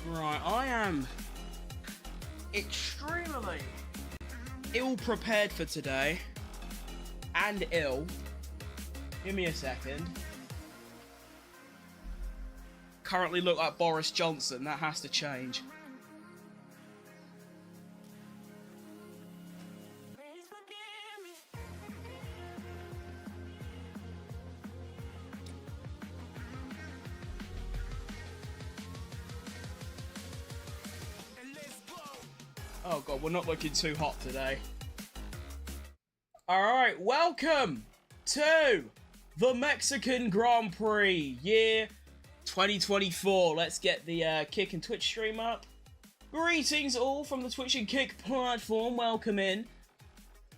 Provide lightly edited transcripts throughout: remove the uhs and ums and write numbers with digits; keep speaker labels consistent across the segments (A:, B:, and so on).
A: Right, I am extremely ill-prepared for today. And ill. Give me a second. Currently look like Boris Johnson. That has to change. Oh god, we're not looking too hot today. Alright, welcome to the Mexican Grand Prix, year 2024. Let's get the Kick and Twitch stream up. Greetings all from the Twitch and Kick platform, welcome in.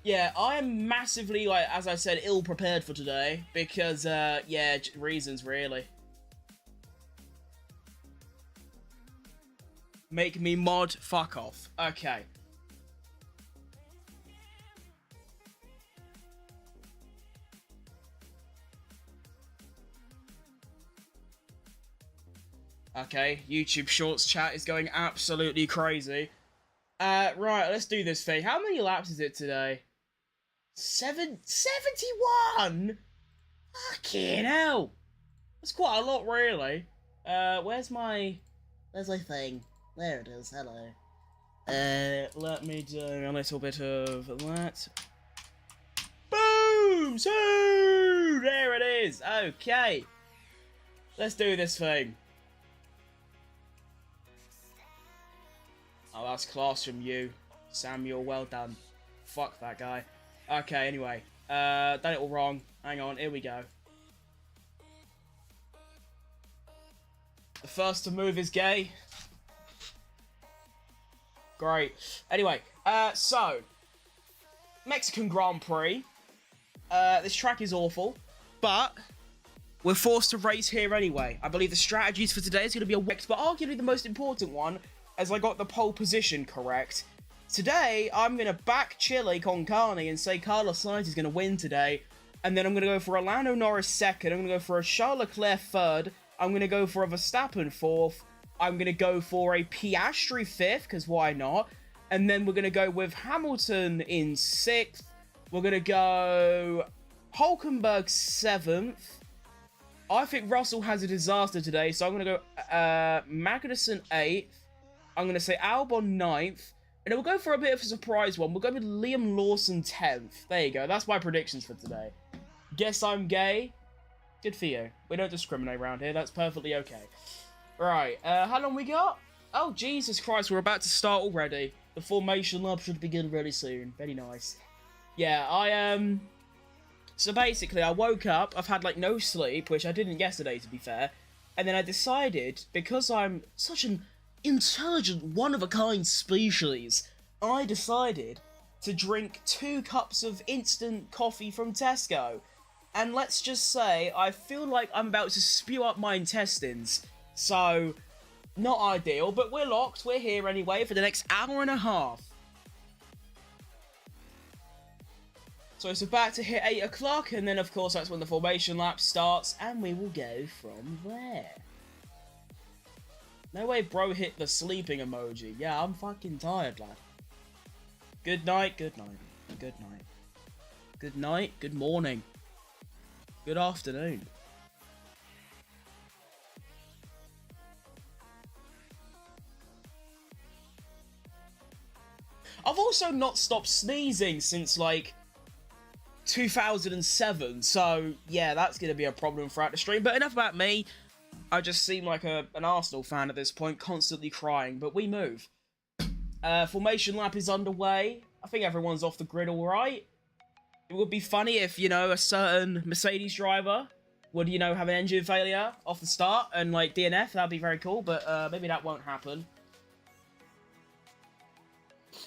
A: Yeah, I am massively, like, as I said, ill-prepared for today, because, yeah, reasons, really. Make me mod, fuck off. Okay. Okay, YouTube Shorts chat is going absolutely crazy. Right, let's do this thing. How many laps is it today? 71? Fucking hell. That's quite a lot, really. Where's my thing? There it is, hello. Let me do a little bit of that. Boom! So, there it is. Okay. Let's do this thing. Oh, that's class from you, Samuel. Well done. Fuck that guy. Okay, anyway. Done it all wrong. Hang on, here we go. The first to move is gay. Great. Anyway, so, Mexican Grand Prix. This track is awful, but we're forced to race here anyway. I believe the strategies for today is going to be a Wex, but arguably the most important one, as I got the pole position correct. Today, I'm going to back Chile con carne and say Carlos Sainz is going to win today, and then I'm going to go for a Lando Norris second, I'm going to go for a Charles Leclerc third, I'm going to go for a Verstappen fourth, I'm going to go for a Piastri 5th, because why not? And then we're going to go with Hamilton in 6th. We're going to go Hulkenberg 7th. I think Russell has a disaster today, so I'm going to go Magnussen 8th. I'm going to say Albon 9th. And then we'll go for a bit of a surprise one. We'll go with Liam Lawson 10th. There you go. That's my predictions for today. Guess I'm gay? Good for you. We don't discriminate around here. That's perfectly okay. Right, how long we got? Oh, Jesus Christ, we're about to start already. The formation lab should begin really soon. Very nice. Yeah, so basically, I woke up, I've had, like, no sleep, which I didn't yesterday, to be fair, and then I decided, because I'm such an intelligent, one-of-a-kind species, I decided to drink 2 cups of instant coffee from Tesco. And let's just say, I feel like I'm about to spew up my intestines. So, not ideal, but we're locked. We're here anyway for the next hour and a half. So it's about to hit 8 o'clock, and then of course that's when the formation lap starts, and we will go from there. No way bro hit the sleeping emoji. Yeah, I'm fucking tired, lad. Good night, good night, good night. Good night, good morning. Good afternoon. I've also not stopped sneezing since, like, 2007, so, yeah, that's going to be a problem throughout the stream. But enough about me. I just seem like an Arsenal fan at this point, constantly crying, but we move. Formation lap is underway. I think everyone's off the grid alright. It would be funny if, you know, a certain Mercedes driver would, you know, have an engine failure off the start and, like, DNF. That'd be very cool, but maybe that won't happen.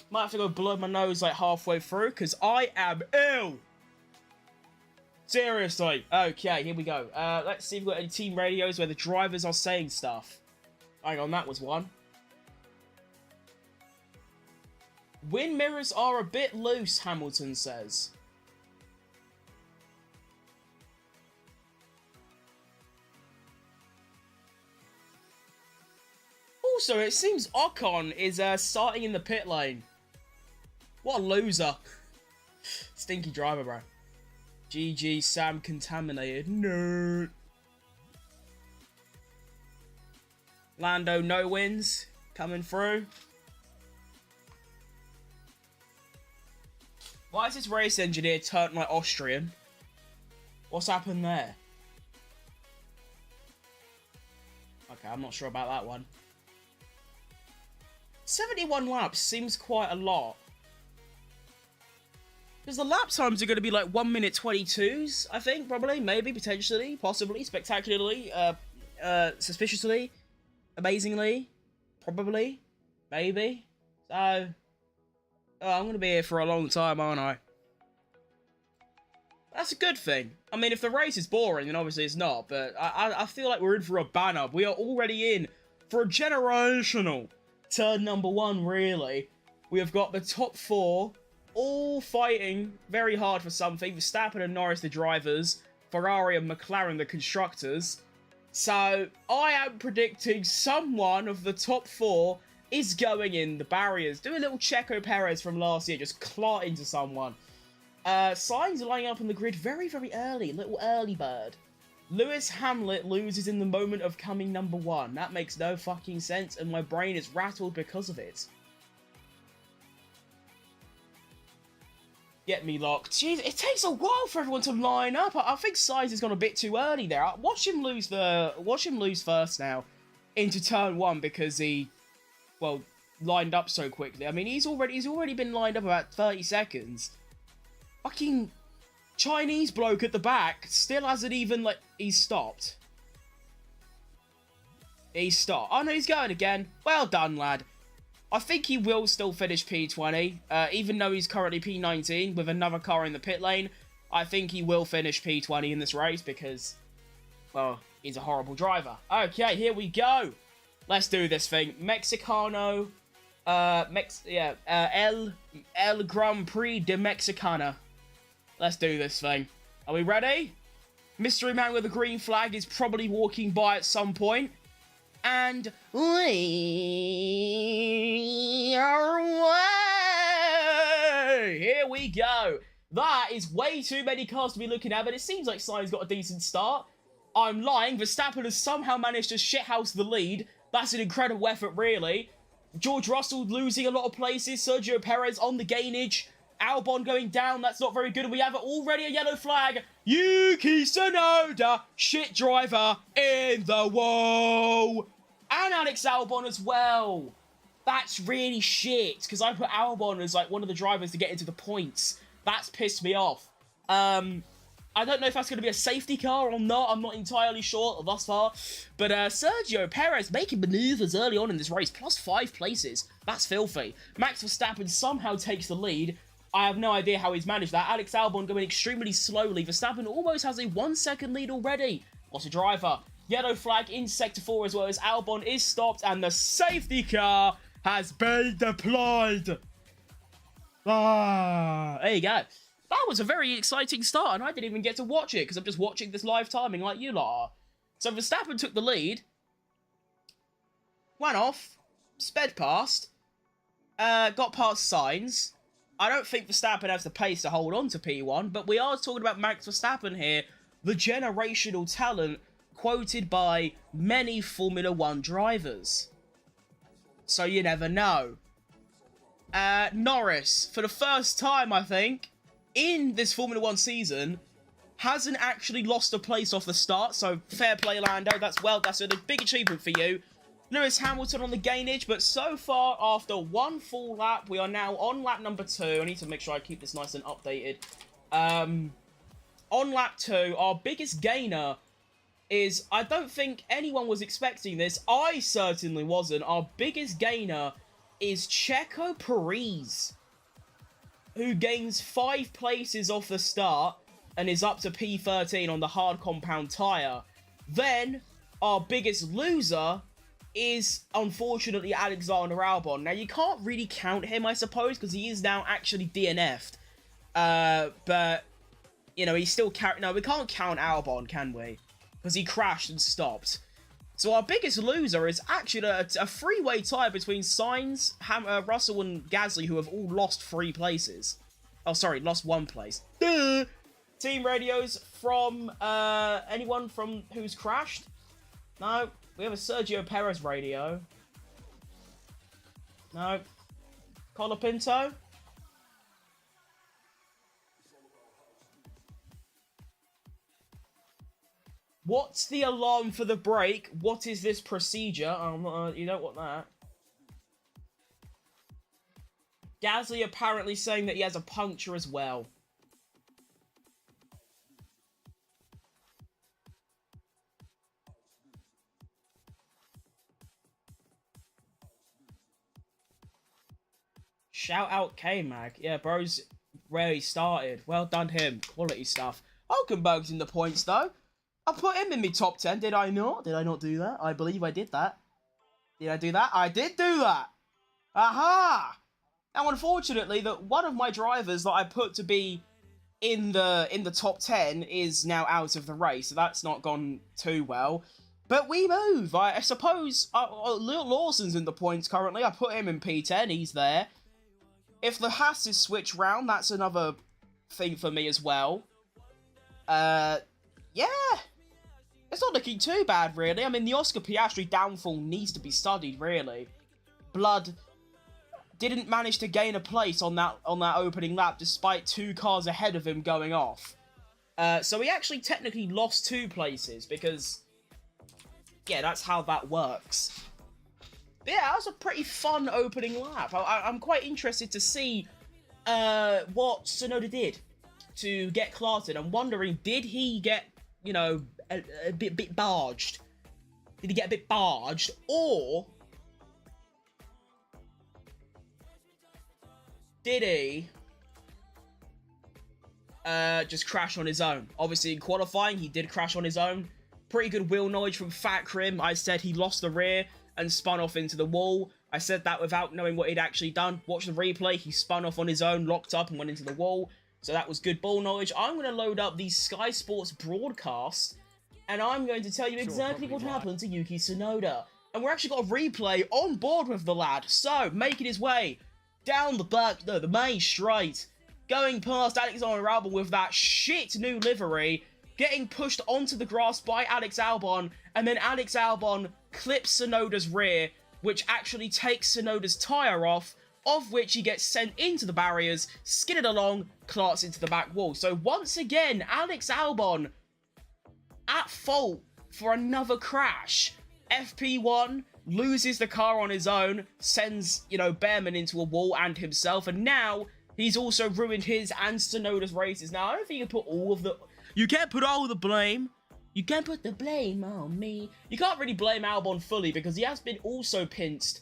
A: Might have to go blow my nose, like, halfway through, because I am ill! Seriously. Okay, here we go. Let's see if we've got any team radios where the drivers are saying stuff. Hang on, that was one. Wind mirrors are a bit loose, Hamilton says. Also, it seems Ocon is starting in the pit lane. What a loser. Stinky driver, bro. GG, Sam contaminated. No. Lando, no wins. Coming through. Why is this race engineer turned like Austrian? What's happened there? Okay, I'm not sure about that one. 71 laps seems quite a lot. Because the lap times are going to be like 1 minute 22s, I think, probably, maybe, potentially, possibly, spectacularly, suspiciously, amazingly, probably, maybe. So, I'm going to be here for a long time, aren't I? That's a good thing. I mean, if the race is boring, then obviously it's not, but I feel like we're in for a banner. We are already in for a generational turn number 1, really. We have got the top 4 all fighting very hard for something. Verstappen and Norris, the drivers. Ferrari and McLaren, the constructors. So, I am predicting someone of the top 4 is going in the barriers. Do a little Checo Perez from last year, just clot into someone. Sainz are lining up on the grid very, very early. Little early bird. Lewis Hamlet loses in the moment of coming number 1. That makes no fucking sense, and my brain is rattled because of it. Get me locked. Jeez, it takes a while for everyone to line up. I think Sainz has gone a bit too early there. Watch him lose first now into turn 1 because he, well, lined up so quickly. I mean, he's already been lined up about 30 seconds. Fucking Chinese bloke at the back still hasn't even, like, he's stopped. He's stopped. Oh no, he's going again. Well done, lad. I think he will still finish P20, even though he's currently P19 with another car in the pit lane. I think he will finish P20 in this race because, well, he's a horrible driver. Okay, here we go. Let's do this thing. Mexicano, El Grand Prix de Mexicana. Let's do this thing. Are we ready? Mystery man with a green flag is probably walking by at some point. And we are away! Here we go. That is way too many cars to be looking at, but it seems like Sainz got a decent start. I'm lying. Verstappen has somehow managed to shithouse the lead. That's an incredible effort, really. George Russell losing a lot of places. Sergio Perez on the gainage. Albon going down. That's not very good. We have already a yellow flag. Yuki Tsunoda, shit driver, in the wall. And Alex Albon as well. That's really shit, because I put Albon as like one of the drivers to get into the points. That's pissed me off. I don't know if that's going to be a safety car or not. I'm not entirely sure thus far. But Sergio Perez making manoeuvres early on in this race. Plus 5 places. That's filthy. Max Verstappen somehow takes the lead. I have no idea how he's managed that. Alex Albon going extremely slowly. Verstappen almost has a 1 second lead already. What a driver. Yellow flag in Sector 4 as well as Albon is stopped and the safety car has been deployed. There you go. That was a very exciting start and I didn't even get to watch it because I'm just watching this live timing like you lot are. So Verstappen took the lead, went off, sped past, got past Sainz. I don't think Verstappen has the pace to hold on to P1, but we are talking about Max Verstappen here, the generational talent quoted by many Formula 1 drivers. So you never know. Norris, for the first time, I think, in this Formula 1 season, hasn't actually lost a place off the start, so fair play, Lando. That's a big achievement for you. Lewis Hamilton on the gainage, but so far, after 1 full lap, we are now on lap number 2. I need to make sure I keep this nice and updated. On lap 2, our biggest gainer is, I don't think anyone was expecting this. I certainly wasn't. Our biggest gainer is Checo Perez, who gains 5 places off the start and is up to P13 on the hard compound tyre. Then, our biggest loser is, unfortunately, Alexander Albon. Now, you can't really count him, I suppose, because he is now actually DNF'd. But, you know, he's still... No, we can't count Albon, can we? Because he crashed and stopped. So our biggest loser is actually a three-way tie between Sainz, Russell, and Gasly, who have all lost 3 places. Oh, sorry, lost 1 place. Duh! Team radios from anyone from who's crashed? No. We have a Sergio Perez radio. No. Colapinto? What's the alarm for the brake? What is this procedure? You don't want that. Gasly apparently saying that he has a puncture as well. Shout out K-Mag. Yeah, bro's where he started. Well done him. Quality stuff. Hulkenberg's in the points though. I put him in my top 10, did I not? Did I not do that? I believe I did that. Did I do that? I did do that! Aha! Now, unfortunately, that one of my drivers that I put to be in the top 10 is now out of the race, so that's not gone too well. But we move. I suppose Lawson's in the points currently. I put him in P10. He's there. If the Hasses switch round, that's another thing for me as well. Yeah. It's not looking too bad, really. I mean, the Oscar Piastri downfall needs to be studied, really. Blood didn't manage to gain a place on that opening lap, despite 2 cars ahead of him going off. So he actually technically lost 2 places, because, yeah, that's how that works. But yeah, that was a pretty fun opening lap. I'm quite interested to see what Tsunoda did to get Clarkson. I'm wondering, did he get, you know, a bit barged? Did he get a bit barged? Or did he just crash on his own? Obviously, in qualifying, he did crash on his own. Pretty good wheel knowledge from Fat Krim. I said he lost the rear and spun off into the wall. I said that without knowing what he'd actually done. Watch the replay. He spun off on his own, locked up, and went into the wall. So that was good ball knowledge. I'm going to load up the Sky Sports broadcast, and I'm going to tell you exactly what happened to Yuki Tsunoda. And we're actually got a replay on board with the lad. So, making his way down the main straight, going past Alexander Albon with that shit new livery, getting pushed onto the grass by Alex Albon, and then Alex Albon clips Tsunoda's rear, which actually takes Tsunoda's tyre off, of which he gets sent into the barriers, skidded along, clarks into the back wall. So once again, Alex Albon at fault for another crash. FP1 loses the car on his own, sends, you know, Behrman into a wall and himself, and now he's also ruined his and Tsunoda's races. Now, I don't think you can put all of the... You can't put all the blame. You can't put the blame on me. You can't really blame Albon fully because he has been also pinched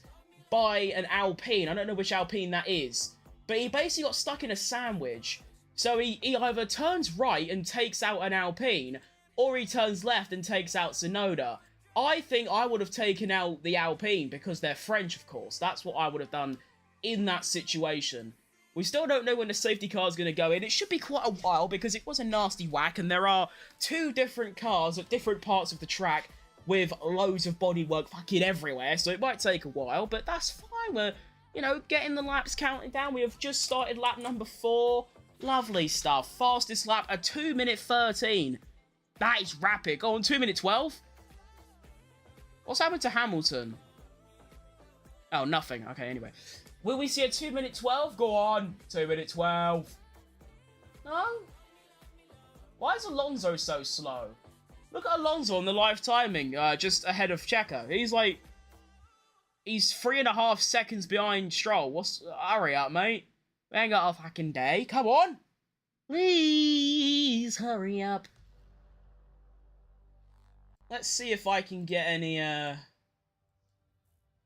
A: by an Alpine. I don't know which Alpine that is. But he basically got stuck in a sandwich. So he either turns right and takes out an Alpine, or he turns left and takes out Tsunoda. I think I would have taken out the Alpine because they're French, of course. That's what I would have done in that situation. We still don't know when the safety car is going to go in. It should be quite a while because it was a nasty whack and there are 2 different cars at different parts of the track with loads of bodywork fucking everywhere. So it might take a while, but that's fine. We're, you know, getting the laps counting down. We have just started lap number 4. Lovely stuff. Fastest lap, a 2:13. That is rapid. Go on, 2:12. What's happened to Hamilton? Oh, nothing. Okay, anyway. Will we see a 2:12? Go on. 2:12. No? Why is Alonso so slow? Look at Alonso on the live timing, just ahead of Checo. He's 3.5 seconds behind Stroll. Hurry up, mate. We ain't got a fucking day. Come on. Please, hurry up. Let's see if I can get any,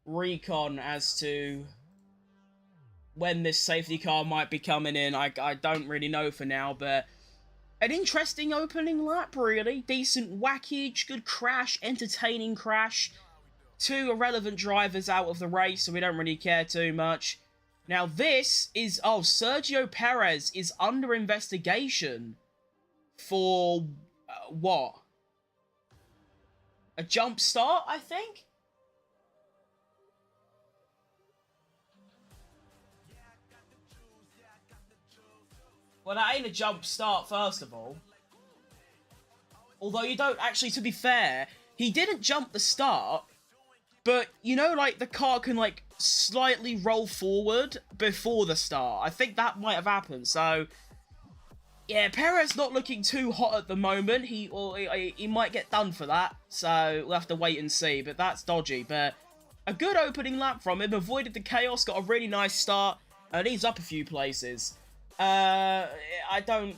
A: recon as to when this safety car might be coming in. I don't really know for now, but an interesting opening lap, really. Decent whackage, good crash, entertaining crash. 2 irrelevant drivers out of the race, so we don't really care too much. Now this is... Oh, Sergio Perez is under investigation for... what? A jump start, I think? Well, that ain't a jump start, first of all. Although you don't actually, to be fair, he didn't jump the start, but, you know, like, the car can, like, slightly roll forward before the start. I think that might have happened, so... Yeah, Perez not looking too hot at the moment. He might get done for that, so we'll have to wait and see, but that's dodgy. But a good opening lap from him, avoided the chaos, got a really nice start, and he's up a few places. I don't...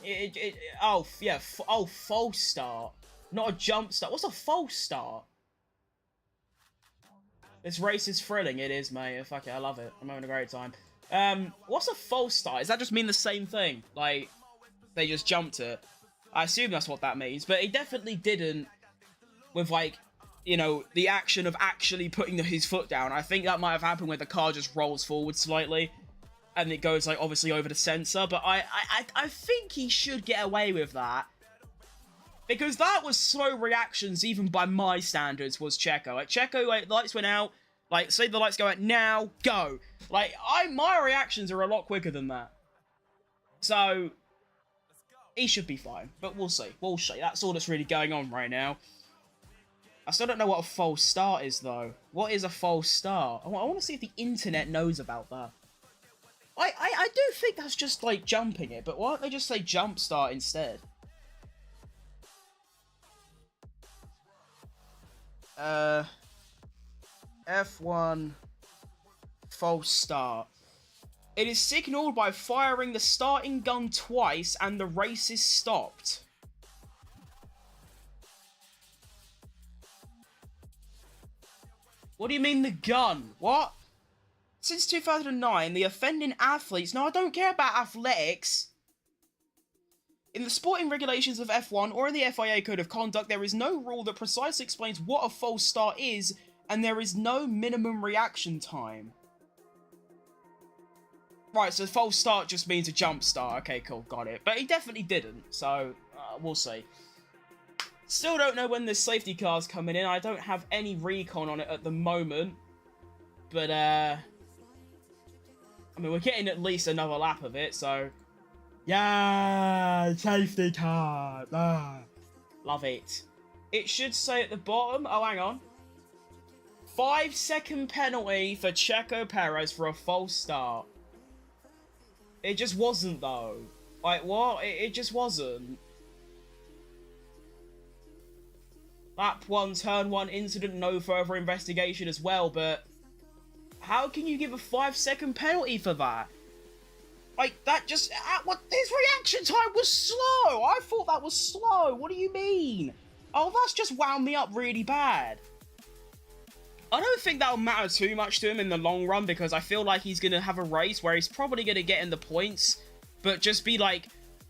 A: false start. Not a jump start. What's a false start? This race is thrilling. It is, mate. Fuck it, I love it. I'm having a great time. What's a false start? Does that just mean the same thing? Like, they just jumped it? I assume that's what that means, but he definitely didn't with, like, you know, the action of actually putting his foot down. I think that might have happened where the car just rolls forward slightly, and it goes, like, obviously over the sensor, but I think he should get away with that. Because that was slow reactions, even by my standards, was Checo. Like, Checo, like, lights went out, like, say the lights go out, now, go. Like, my reactions are a lot quicker than that. So, he should be fine, but we'll see. We'll see. That's all that's really going on right now. I still don't know what a false start is, though. What is a false start? I want to see if the internet knows about that. I do think that's just, like, jumping it, but why don't they just say jump start instead? F1 false start. It is signaled by firing the starting gun twice and the race is stopped. What do you mean the gun? What? Since 2009, the offending athletes... No, I don't care about athletics. In the sporting regulations of F1 or in the FIA Code of Conduct, there is no rule that precisely explains what a false start is, and there is no minimum reaction time. Right, so false start just means a jump start. Okay, cool, got it. But he definitely didn't, so we'll see. Still don't know when the safety car's coming in. I don't have any recon on it at the moment. But, I mean, we're getting at least another lap of it, so... Yeah, safety car. Ah. Love it. It should say at the bottom... Oh, hang on. 5-second penalty for Checo Perez for a false start. It just wasn't, though. Like, what? It just wasn't. Lap 1, turn 1 incident, no further investigation as well, but... How can you give a 5-second penalty for that? Like, that just... What? His reaction time was slow! I thought that was slow! What do you mean? Oh, that's just wound me up really bad. I don't think that'll matter too much to him in the long run, because I feel like he's going to have a race where he's probably going to get in the points, but just be, like,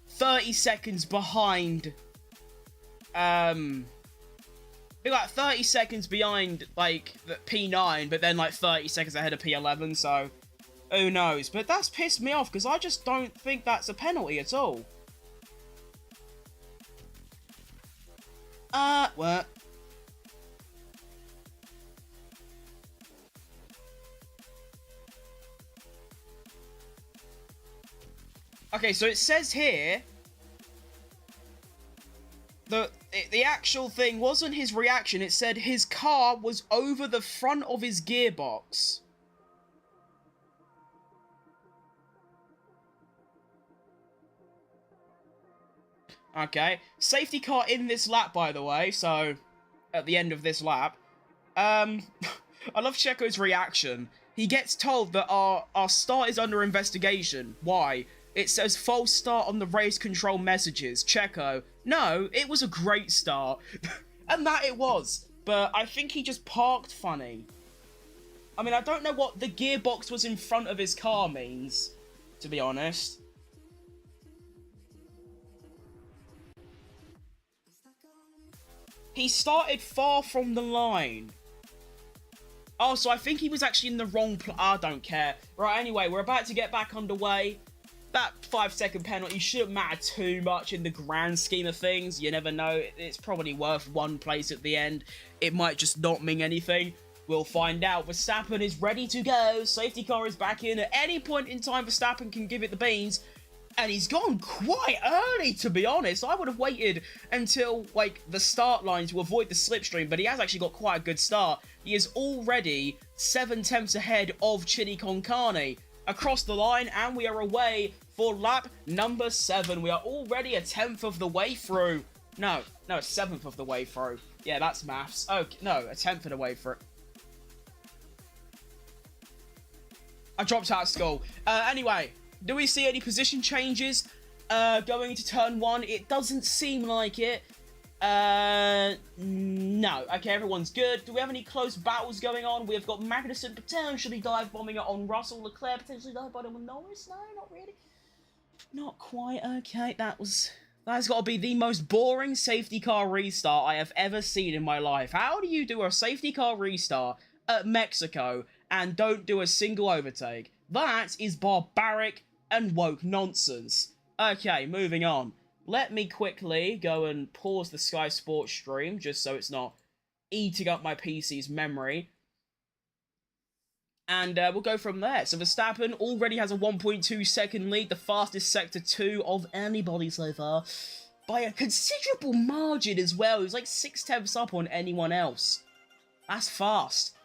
A: 30 seconds behind... Be like 30 seconds behind, like, the P9, but then, like, 30 seconds ahead of P11, so... Who knows? But that's pissed me off, because I just don't think that's a penalty at all. What? Okay, so it says here... The actual thing wasn't his reaction, it said his car was over the front of his gearbox. Okay, safety car in this lap, by the way, so, at the end of this lap. I love Checo's reaction. He gets told that our start is under investigation. Why? It says false start on the race control messages. Checo, no, it was a great start. And that it was. But I think he just parked funny. I mean, I don't know what the gearbox was in front of his car means, to be honest. He started far from the line. Oh, so I think he was actually in the wrong I don't care. Right, anyway, we're about to get back underway. that 5-second penalty shouldn't matter too much in the grand scheme of things. You never know. It's probably worth one place at the end. It might just not mean anything. We'll find out. Verstappen is ready to go. Safety car is back in. At any point in time, Verstappen can give it the beans. And he's gone quite early, to be honest. I would have waited until, like, the start line to avoid the slipstream, but he has actually got quite a good start. He is already 7 tenths ahead of Chili Con Carne. Across the line, and we are away for lap number 7. We are already a 10th of the way through. No, a 7th of the way through. Yeah, that's maths. Oh, no, a 10th of the way through. I dropped out of school. Anyway, do we see any position changes going into turn 1? It doesn't seem like it. No. Okay, everyone's good. Do we have any close battles going on? We've got Magnussen potentially dive bombing it on Russell. Leclerc potentially dive bombing on Norris. No, not really. Not quite. Okay, that's got to be the most boring safety car restart I have ever seen in my life. How do you do a safety car restart at Mexico and don't do a single overtake? That is barbaric and woke nonsense. Okay, moving on. Let me quickly go and pause the Sky Sports stream, just so it's not eating up my PC's memory. And we'll go from there. So Verstappen already has a 1.2 second lead, the fastest Sector 2 of anybody so far, by a considerable margin as well. He's like 6 tenths up on anyone else. That's fast.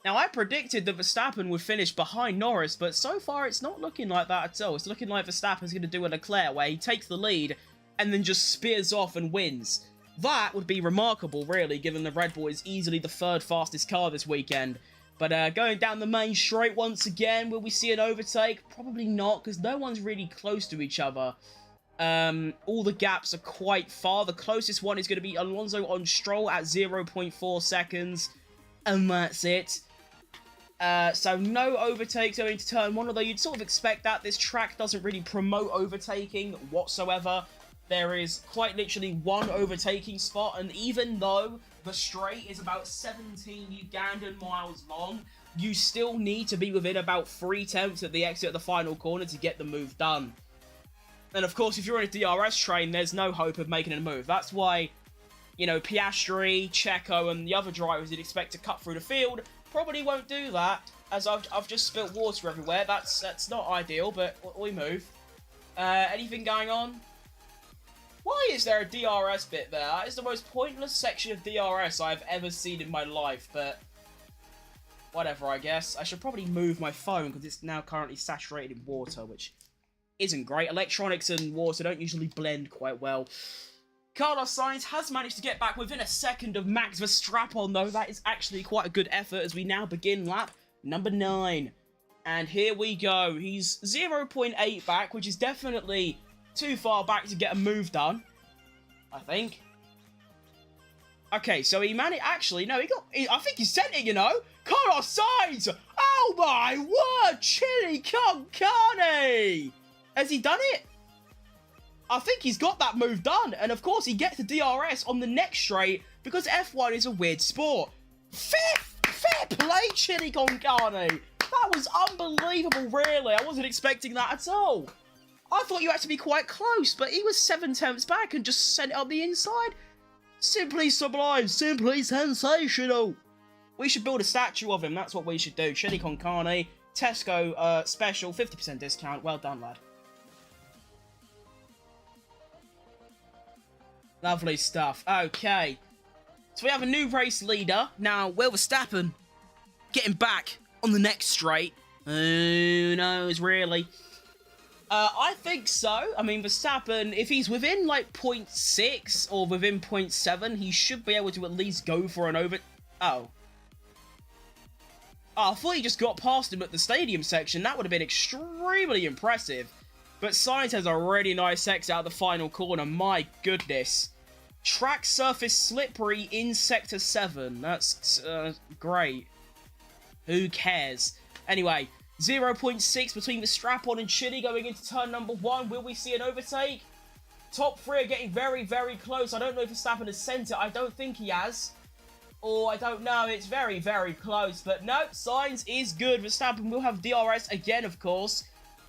A: Now, I predicted that Verstappen would finish behind Norris, but so far it's not looking like that at all. It's looking like Verstappen's going to do a Leclerc where he takes the lead and then just spears off and wins. That would be remarkable, really, given the Red Bull is easily the 3rd fastest car this weekend. But going down the main straight once again, will we see an overtake? Probably not, because no one's really close to each other. All the gaps are quite far. The closest one is going to be Alonso on Stroll at 0.4 seconds. And that's it. So no overtakes going to turn 1, although you'd sort of expect that. This track doesn't really promote overtaking whatsoever. There is quite literally one overtaking spot, and even though the straight is about 17 Ugandan miles long, you still need to be within about 3 tenths at the exit of the final corner to get the move done. And of course, if you're on a DRS train, there's no hope of making a move. That's why, you know, Piastri, Checo, and the other drivers you'd expect to cut through the field probably won't do that, as I've just spilt water everywhere. That's not ideal, but we move. Anything going on? Why is there a DRS bit there? That is the most pointless section of DRS I've ever seen in my life, but whatever, I guess. I should probably move my phone, because it's now currently saturated in water, which isn't great. Electronics and water don't usually blend quite well. Carlos Sainz has managed to get back within a second of Max Verstappen, though. That is actually quite a good effort as we now begin lap number 9. And here we go. He's 0.8 back, which is definitely too far back to get a move done, I think. Okay, so he managed... Actually, no, I think he sent it, you know. Carlos Sainz! Oh my word! Chili con carne! Has he done it? I think he's got that move done, and of course he gets the DRS on the next straight, because F1 is a weird sport. Fair play, Chili con carne! That was unbelievable, really. I wasn't expecting that at all. I thought you had to be quite close, but he was 7 tenths back and just sent it up the inside. Simply sublime, simply sensational. We should build a statue of him, that's what we should do. Chili con carne, Tesco special, 50% discount. Well done, lad. Lovely stuff. Okay. So we have a new race leader. Now, will Verstappen getting back on the next straight? Who knows, really? I think so. I mean, Verstappen, if he's within, like, 0.6 or within 0.7, he should be able to at least go for an over... Oh. Oh, I thought he just got past him at the stadium section. That would have been extremely impressive. But Sainz has a really nice exit out of the final corner. My goodness. Track surface slippery in Sector 7. That's great. Who cares? Anyway, 0.6 between the strap-on and Chili going into turn number 1. Will we see an overtake? Top 3 are getting very, very close. I don't know if Verstappen has sent it. I don't think he has. Or I don't know. It's very, very close. But no, Sainz is good. Verstappen will have DRS again, of course.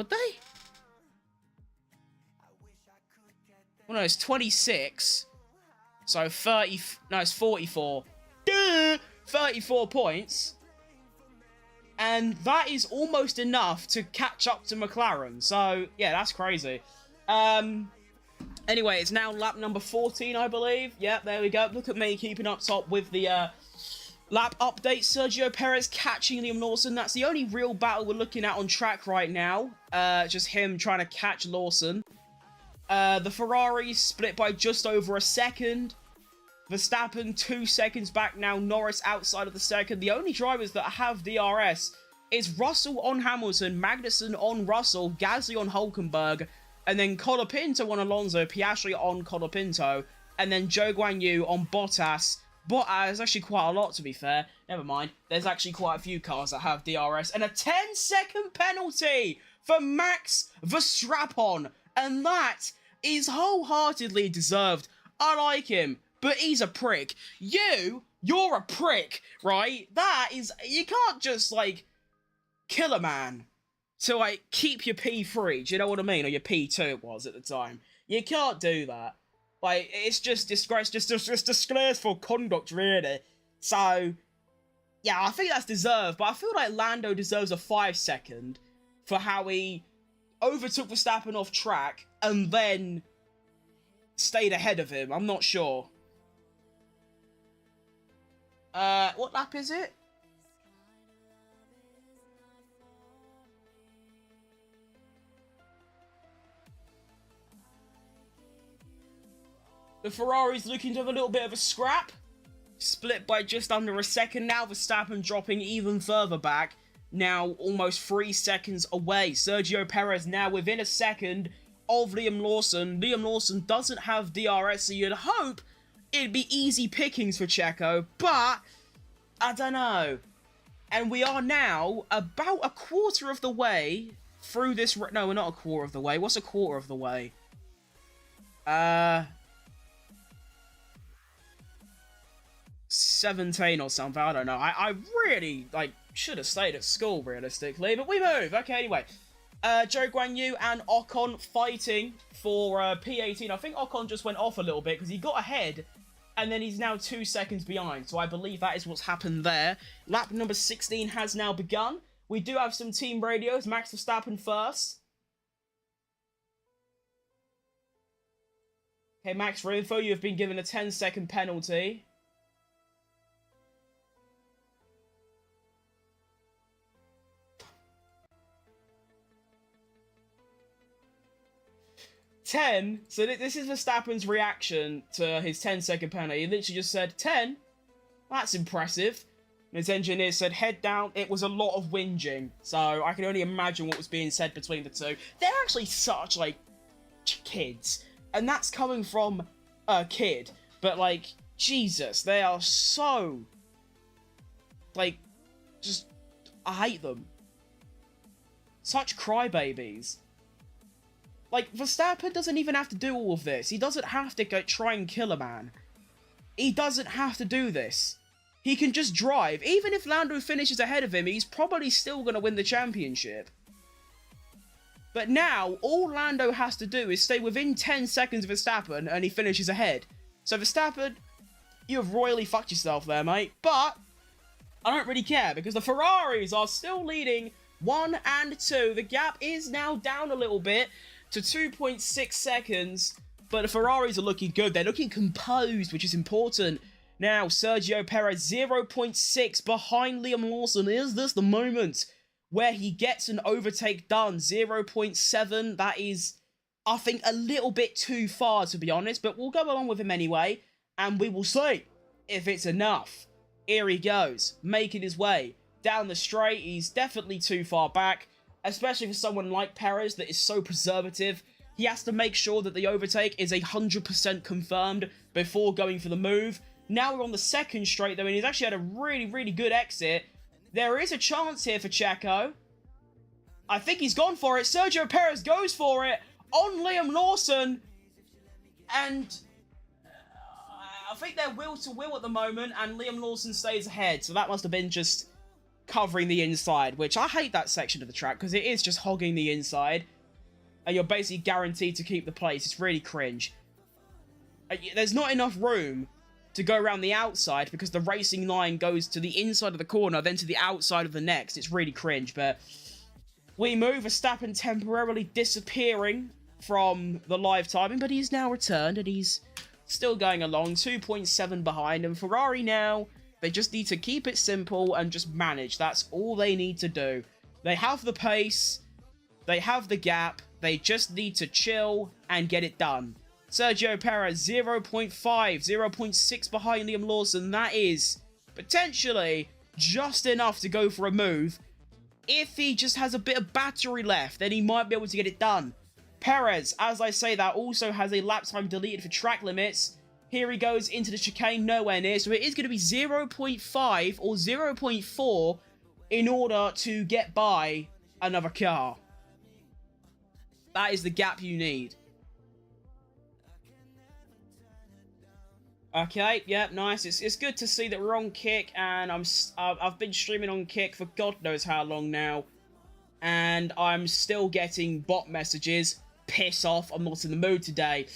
A: Would they? Well, no, it's 26. So 30... No, it's 44. Duh! 34 points. And that is almost enough to catch up to McLaren. So, yeah, that's crazy. Anyway, it's now lap number 14, I believe. Yep, there we go. Look at me keeping up top with the lap update. Sergio Perez catching Liam Lawson. That's the only real battle we're looking at on track right now. Just him trying to catch Lawson. The Ferrari split by just over a second. Verstappen 2 seconds back now. Norris outside of the second. The only drivers that have DRS is Russell on Hamilton, Magnussen on Russell, Gasly on Hulkenberg, and then Colapinto on Alonso, Piastri on Colapinto, and then Zhou Guanyu on Bottas. Bottas is actually quite a lot, to be fair. Never mind. There's actually quite a few cars that have DRS. And a 10-second penalty for Max Verstappen. And that is wholeheartedly deserved. I like him, but he's a prick. You're a prick, right? That is... You can't just, like, kill a man to, like, keep your P3. Do you know what I mean? Or your P2 it was at the time. You can't do that. Like, it's just disgraceful conduct, really. So, yeah, I think that's deserved. But I feel like Lando deserves a 5-second for how he overtook Verstappen off track and then stayed ahead of him. I'm not sure. What lap is it? The Ferrari's looking to have a little bit of a scrap. Split by just under a second now. Verstappen dropping even further back. Now almost 3 seconds away. Sergio Perez now within a second of Liam Lawson. Liam Lawson doesn't have DRS, so you'd hope it'd be easy pickings for Checo. But, I don't know. And we are now about a quarter of the way through this... No, we're not a quarter of the way. What's a quarter of the way? 17 or something, I don't know. I really, like, should have stayed at school, realistically, but we move. Okay, anyway. Zhou Guanyu and Ocon fighting for P18. I think Ocon just went off a little bit because he got ahead, and then he's now 2 seconds behind, so I believe that is what's happened there. Lap number 16 has now begun. We do have some team radios. Max Verstappen first. Okay, Max, for info, you have been given a 10-second penalty. So this is Verstappen's reaction to his 10-second penalty. He literally just said, 10? That's impressive. And his engineer said, head down. It was a lot of whinging. So I can only imagine what was being said between the two. They're actually such, like, kids. And that's coming from a kid. But, like, Jesus, they are so, like, just, I hate them. Such crybabies. Like, Verstappen doesn't even have to do all of this. He doesn't have to go try and kill a man. He doesn't have to do this. He can just drive. Even if Lando finishes ahead of him, he's probably still going to win the championship. But now, all Lando has to do is stay within 10 seconds of Verstappen and he finishes ahead. So Verstappen, you have royally fucked yourself there, mate. But I don't really care because the Ferraris are still leading 1 and 2. The gap is now down a little bit to 2.6 seconds, but the Ferraris are looking good. They're looking composed, which is important. Now, Sergio Perez, 0.6 behind Liam Lawson. Is this the moment where he gets an overtake done? 0.7, that is, I think, a little bit too far, to be honest, but we'll go along with him anyway, and we will see if it's enough. Here he goes, making his way down the straight. He's definitely too far back. Especially for someone like Perez that is so preservative. He has to make sure that the overtake is 100% confirmed before going for the move. Now we're on the second straight though, and he's actually had a really, really good exit. There is a chance here for Checo. I think he's gone for it. Sergio Perez goes for it on Liam Lawson. And I think they're will to will at the moment, and Liam Lawson stays ahead. So that must have been just covering the inside, which I hate that section of the track because it is just hogging the inside and you're basically guaranteed to keep the place. It's really cringe. There's not enough room to go around the outside because the racing line goes to the inside of the corner, then to the outside of the next. It's really cringe, but we move. Verstappen temporarily disappearing from the live timing, but he's now returned and he's still going along, 2.7 behind, and Ferrari now, they just need to keep it simple and just manage. That's all they need to do. They have the pace, they have the gap, they just need to chill and get it done. Sergio Perez, 0.5, 0.6 behind Liam Lawson. That is potentially just enough to go for a move. If he just has a bit of battery left, then he might be able to get it done. Perez, as I say that, also has a lap time deleted for track limits. Here he goes into the chicane, nowhere near. So it is going to be 0.5 or 0.4 in order to get by another car. That is the gap you need. Okay, yeah, nice. It's good to see that we're on Kick, and I've been streaming on Kick for God knows how long now, and I'm still getting bot messages. Piss off, I'm not in the mood today.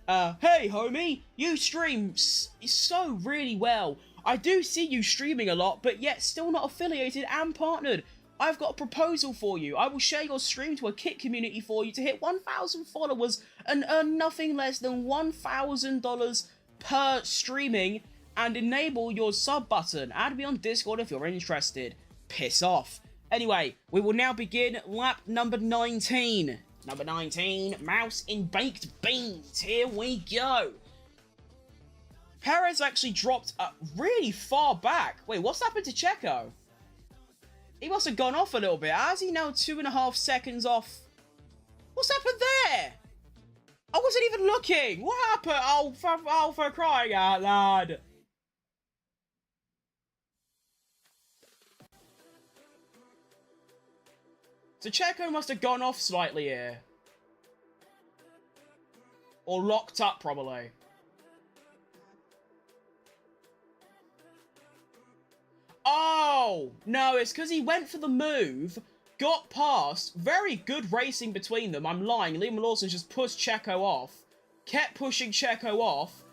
A: Hey, homie, you stream so really well. I do see you streaming a lot, but yet still not affiliated and partnered. I've got a proposal for you. I will share your stream to a Kick community for you to hit 1,000 followers and earn nothing less than $1,000 per streaming and enable your sub button. Add me on Discord if you're interested. Piss off. Anyway, we will now begin lap number 19. Number 19, mouse in baked beans. Here we go. Perez actually dropped really far back. Wait, what's happened to Checo? He must have gone off a little bit. How's he now 2.5 seconds off? What's happened there? I wasn't even looking. What happened? Oh, for crying out loud. So Checo must have gone off slightly here. Or locked up, probably. Oh! No, it's because he went for the move, got past, very good racing between them. I'm lying. Liam Lawson just pushed Checo off, kept pushing Checo off,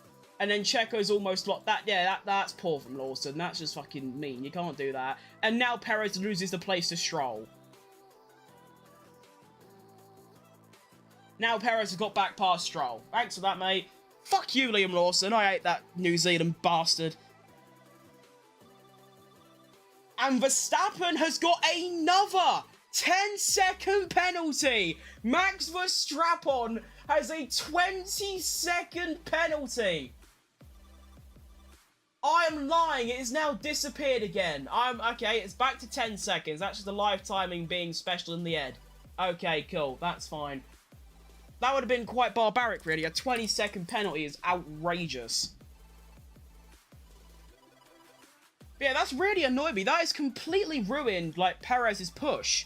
A: and then Checo's almost locked that. Yeah, that's poor from Lawson. That's just fucking mean. You can't do that. And now Perez loses the place to Stroll. Now Perez has got back past Stroll. Thanks for that, mate. Fuck you, Liam Lawson. I hate that New Zealand bastard. And Verstappen has got another 10-second penalty. Max Verstappen has a 20-second penalty. I am lying. It has now disappeared again. Okay, it's back to 10 seconds. That's just the live timing being special in the ed. Okay, cool. That's fine. That would have been quite barbaric, really. A 20-second penalty is outrageous. But yeah, that's really annoyed me. That has completely ruined, like, Perez's push.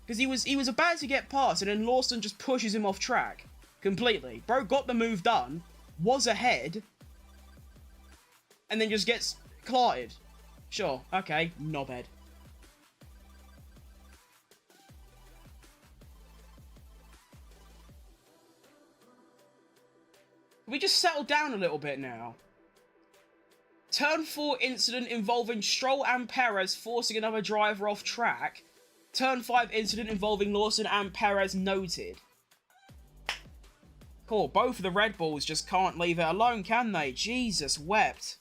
A: Because he was about to get past, and then Lawson just pushes him off track. Completely. Bro got the move done, was ahead, and then just gets clarted. Sure, okay, knobhead. We just settle down a little bit now. Turn 4 incident involving Stroll and Perez forcing another driver off track. Turn 5 incident involving Lawson and Perez noted. Cool, both of the Red Bulls just can't leave it alone, can they? Jesus wept.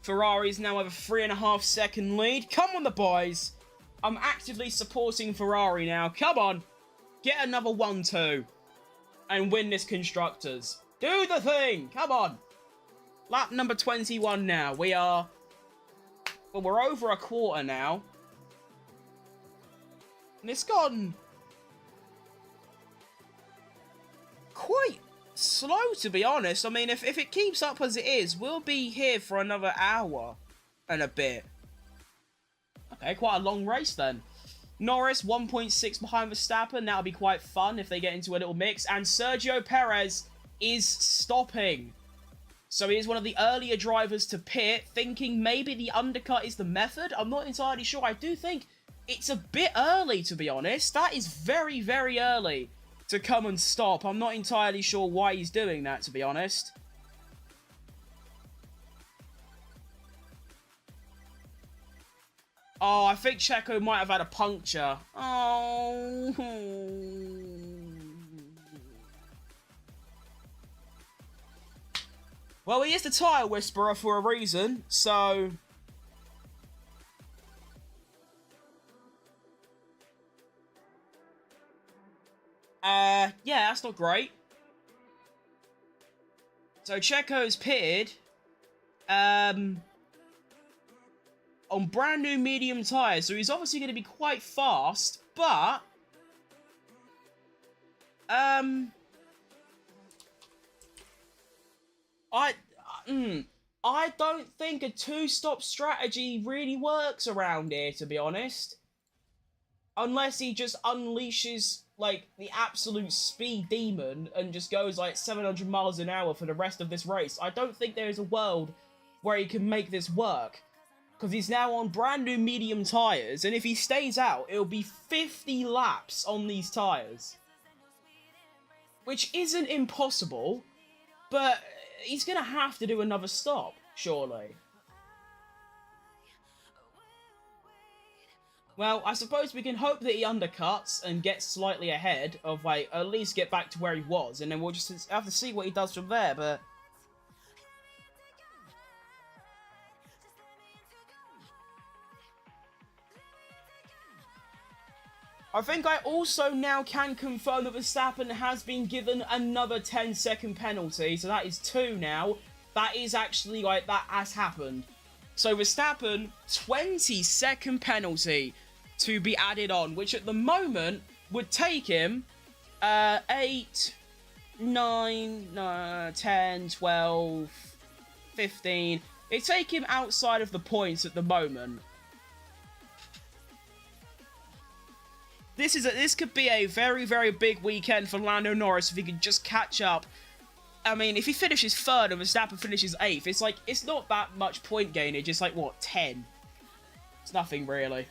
A: Ferrari's now have a 3.5 second lead. Come on, the boys. I'm actively supporting Ferrari now. Come on. Get another 1-2. And win this Constructors. Do the thing. Come on. Lap number 21 now. We are... Well, we're over a quarter now. And it's gone... quite slow, to be honest. I mean, if it keeps up as it is, we'll be here for another hour and a bit. Okay, quite a long race then. Norris 1.6 behind Verstappen. That'll be quite fun if they get into a little mix. And Sergio Perez is stopping. So he is one of the earlier drivers to pit, thinking maybe the undercut is the method. I'm not entirely sure. I do think it's a bit early, to be honest. That is very, very early to come and stop. I'm not entirely sure why he's doing that, to be honest. Oh, I think Checo might have had a puncture. Oh. Well, he is the tyre whisperer for a reason, so... yeah, that's not great. So Checo's pitted, on brand new medium tyres, so he's obviously going to be quite fast, but... I don't think a two-stop strategy really works around here, to be honest. Unless he just unleashes, like, the absolute speed demon and just goes, like, 700 miles an hour for the rest of this race. I don't think there is a world where he can make this work. Because he's now on brand new medium tyres, and if he stays out, it'll be 50 laps on these tyres. Which isn't impossible, but he's going to have to do another stop, surely. Well, I suppose we can hope that he undercuts and gets slightly ahead of, like, at least get back to where he was, and then we'll just have to see what he does from there, but... I think I also now can confirm that Verstappen has been given another 10-second penalty, so that is 2 now. That is actually, like, that has happened. So Verstappen, 20-second penalty to be added on, which at the moment would take him 8, 9, 10, 12, 15. It'd take him outside of the points at the moment. This could be a very, very big weekend for Lando Norris if he could just catch up. I mean, if he finishes 3rd and Verstappen finishes 8th, it's like, it's not that much point gainage. It's like, what, 10? It's nothing, really.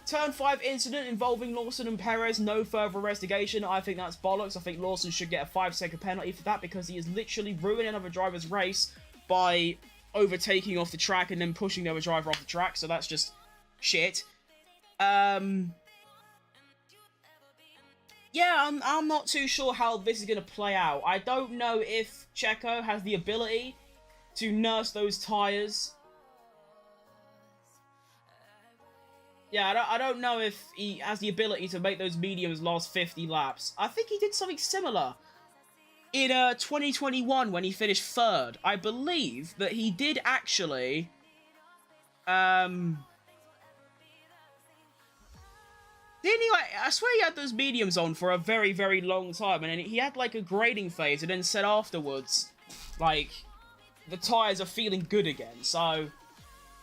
A: Turn 5 incident involving Lawson and Perez, no further investigation. I think that's bollocks. I think Lawson should get a 5-second penalty for that because he is literally ruining another driver's race by overtaking off the track and then pushing the other driver off the track. So that's just shit. Yeah, I'm not too sure how this is going to play out. I don't know if Checo has the ability to nurse those tyres. Yeah, I don't know if he has the ability to make those mediums last 50 laps. I think he did something similar in 2021 when he finished 3rd. I believe that he did actually... Didn't he, like, I swear he had those mediums on for a very, very long time, and then he had, like, a grading phase, and then said afterwards, like, the tyres are feeling good again, so,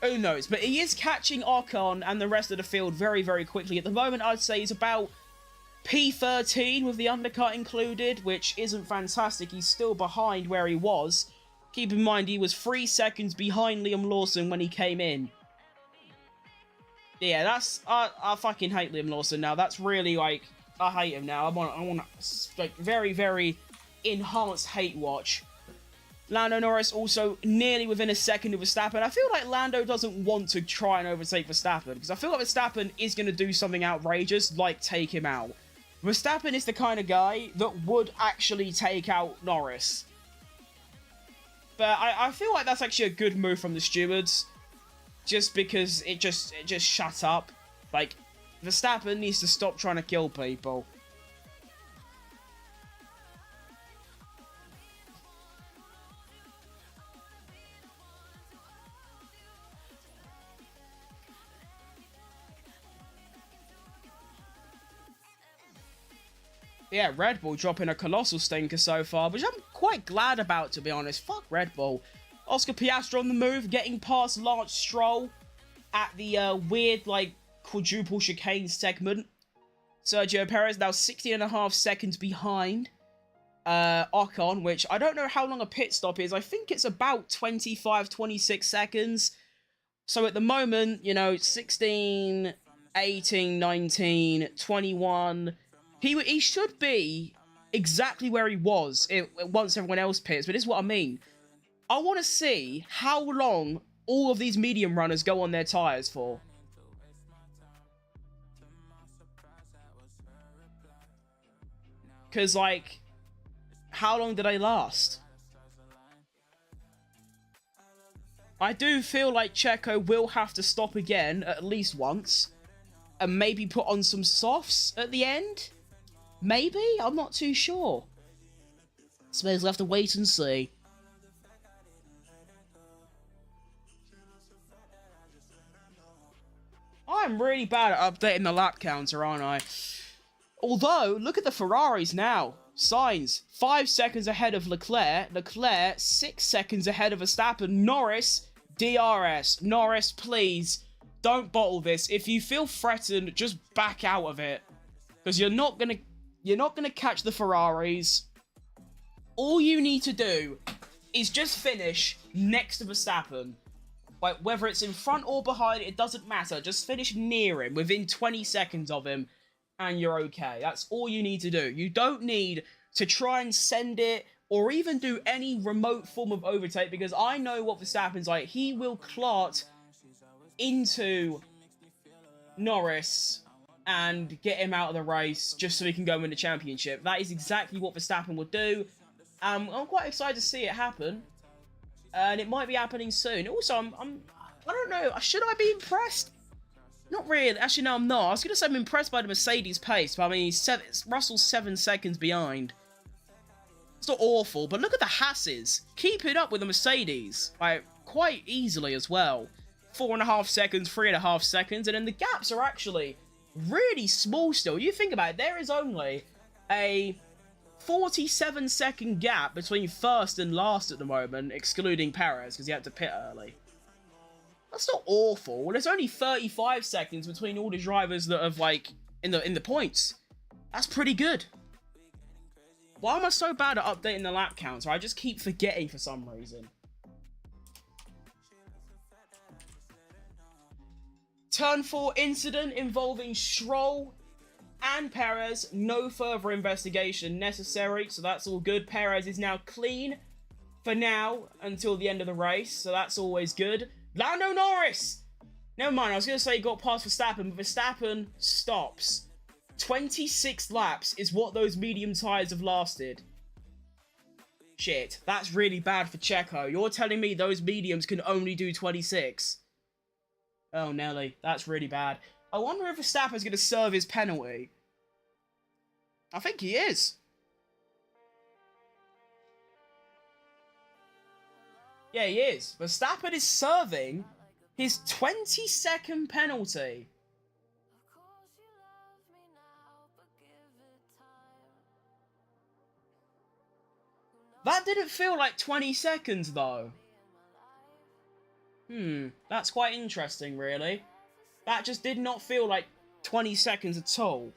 A: who knows. But he is catching Ocon and the rest of the field very, very quickly. At the moment, I'd say he's about P13 with the undercut included, which isn't fantastic. He's still behind where he was. Keep in mind, he was 3 seconds behind Liam Lawson when he came in. Yeah, that's... I fucking hate Liam Lawson now. That's really, like... I hate him now. I want like, very, very enhanced hate watch. Lando Norris also nearly within a second of Verstappen. I feel like Lando doesn't want to try and overtake Verstappen, because I feel like Verstappen is going to do something outrageous, like take him out. Verstappen is the kind of guy that would actually take out Norris. But I feel like that's actually a good move from the stewards. Just because it just shut up. Like, Verstappen needs to stop trying to kill people. Yeah, Red Bull dropping a colossal stinker so far, which I'm quite glad about, to be honest. Fuck Red Bull. Oscar Piastri on the move, getting past Lance Stroll at the weird, like, quadruple chicane segment. Sergio Perez now 16.5 seconds behind Ocon, which I don't know how long a pit stop is. I think it's about 25, 26 seconds. So at the moment, you know, 16, 18, 19, 21. He should be exactly where he was once everyone else pits, but this is what I mean. I want to see how long all of these medium runners go on their tyres for. Because, like, how long do they last? I do feel like Checo will have to stop again at least once. And maybe put on some softs at the end? Maybe? I'm not too sure. Suppose we'll have to wait and see. I'm really bad at updating the lap counter, aren't I? Although, look at the Ferraris now. Sainz, 5 seconds ahead of Leclerc. Leclerc, 6 seconds ahead of Verstappen. Norris, DRS. Norris, please, don't bottle this. If you feel threatened, just back out of it. Because you're not gonna catch the Ferraris. All you need to do is just finish next to Verstappen. Like, whether it's in front or behind, it doesn't matter. Just finish near him, within 20 seconds of him, and you're okay. That's all you need to do. You don't need to try and send it, or even do any remote form of overtake, because I know what Verstappen's like. He will clot into Norris and get him out of the race just so he can go win the championship. That is exactly what Verstappen would do. I'm quite excited to see it happen. And it might be happening soon. Also, I don't know, should I be impressed? Not really. Actually, no, I'm not. I was going to say I'm impressed by the Mercedes pace, but I mean, Russell's 7 seconds behind. It's not awful, but look at the Hasses. Keep it up with the Mercedes. Like, quite easily as well. 4.5 seconds, 3.5 seconds, and then the gaps are actually really small still. You think about it, there is only a 47-second gap between first and last at the moment, excluding Perez, because he had to pit early. That's not awful. There's only 35 seconds between all the drivers that have, like, in the points. That's pretty good. Why am I so bad at updating the lap counter? I just keep forgetting for some reason. Turn 4 incident involving Stroll and Perez. No further investigation necessary, so that's all good. Perez is now clean for now until the end of the race, so that's always good. Lando Norris! Never mind, I was going to say he got past Verstappen, but Verstappen stops. 26 laps is what those medium tyres have lasted. Shit, that's really bad for Checo. You're telling me those mediums can only do 26? Oh, Nelly, that's really bad. I wonder if Verstappen's going to serve his penalty. I think he is. Yeah, he is. Verstappen is serving his 20-second penalty. That didn't feel like 20 seconds, though. That's quite interesting, really. That just did not feel like 20 seconds at all.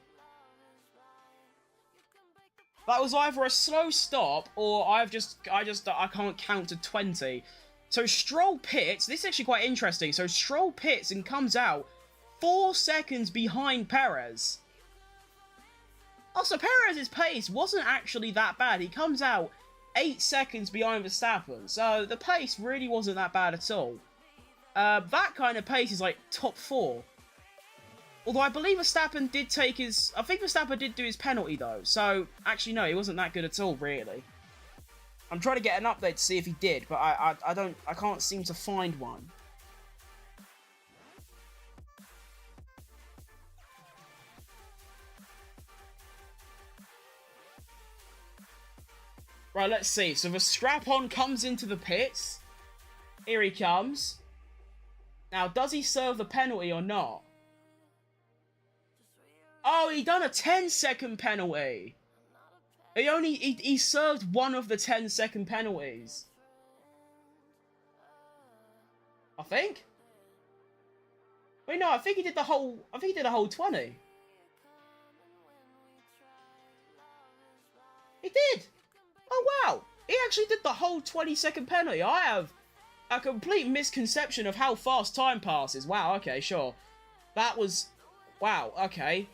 A: That was either a slow stop, or I can't count to 20. So Stroll pits. This is actually quite interesting. So Stroll pits and comes out 4 seconds behind Perez. Also, Perez's pace wasn't actually that bad. He comes out 8 seconds behind Verstappen. So the pace really wasn't that bad at all. That kind of pace is like top 4. Although I believe Verstappen did take his... I think Verstappen did do his penalty, though. So, actually, no, he wasn't that good at all, really. I'm trying to get an update to see if he did, but I can't seem to find one. Right, let's see. So the strap-on comes into the pits. Here he comes. Now, does he serve the penalty or not? Oh, he done a 10-second penalty. He served one of the 10-second penalties. I think. Wait, no, I think he did the whole. I think he did the whole 20. He did. Oh wow, he actually did the whole 20-second penalty. I have a complete misconception of how fast time passes. Wow. Okay, sure. That was. Wow. Okay.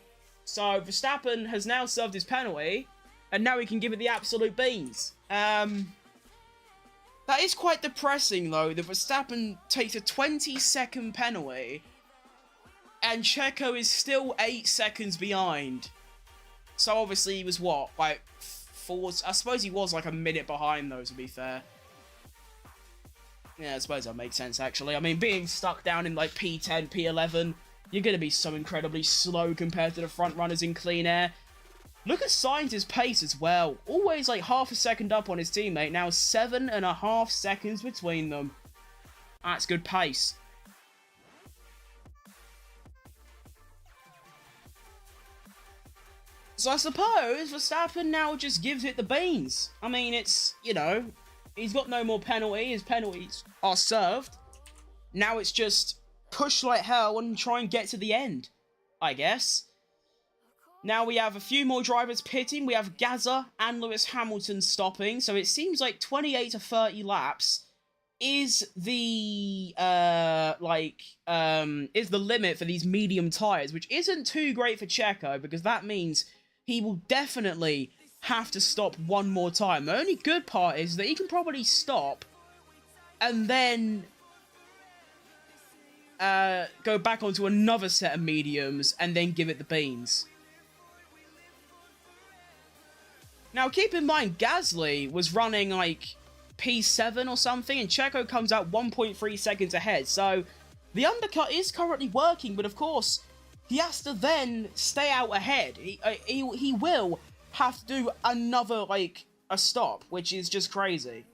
A: So Verstappen has now served his penalty, and now he can give it the absolute beans. That is quite depressing, though, that Verstappen takes a 20-second penalty, and Checo is still 8 seconds behind. So obviously he was, what, like, 4... I suppose he was, like, a minute behind, though, to be fair. Yeah, I suppose that makes sense, actually. I mean, being stuck down in, like, P10, P11, you're going to be so incredibly slow compared to the front runners in clean air. Look at Sainz's pace as well. Always like half a second up on his teammate. Now 7.5 seconds between them. That's good pace. So I suppose Verstappen now just gives it the beans. I mean, it's, you know, he's got no more penalty. His penalties are served. Now it's just push like hell and try and get to the end, I guess. Now we have a few more drivers pitting. We have Gazza and Lewis Hamilton stopping. So it seems like 28 to 30 laps is the is the limit for these medium tires, which isn't too great for Checo because that means he will definitely have to stop one more time. The only good part is that he can probably stop and then go back onto another set of mediums and then give it the beans. Now, keep in mind, Gasly was running, like, P7 or something, and Checo comes out 1.3 seconds ahead. So, the undercut is currently working, but of course, he has to then stay out ahead. He will have to do another, like, a stop, which is just crazy.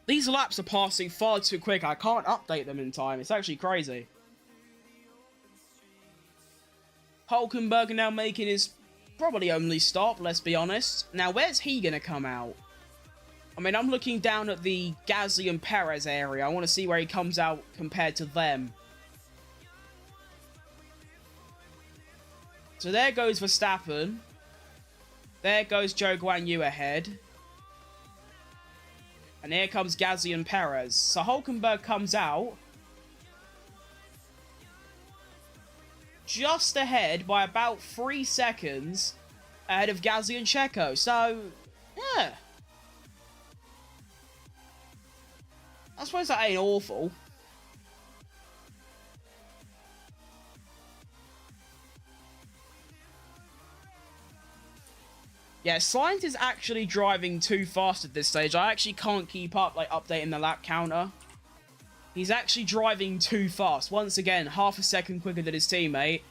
A: These laps are passing far too quick. I can't update them in time. It's actually crazy. Hulkenberg now making his probably only stop, let's be honest. Now, where's he going to come out? I mean, I'm looking down at the Gasly and Perez area. I want to see where he comes out compared to them. So there goes Verstappen. There goes Zhou Guanyu ahead. And here comes Gasly and Perez. So Hulkenberg comes out just ahead by about 3 seconds ahead of Gasly and Checo. So, yeah. I suppose that ain't awful. Yeah, Sainz is actually driving too fast at this stage. I actually can't keep up, like, updating the lap counter. He's actually driving too fast. Once again, half a second quicker than his teammate.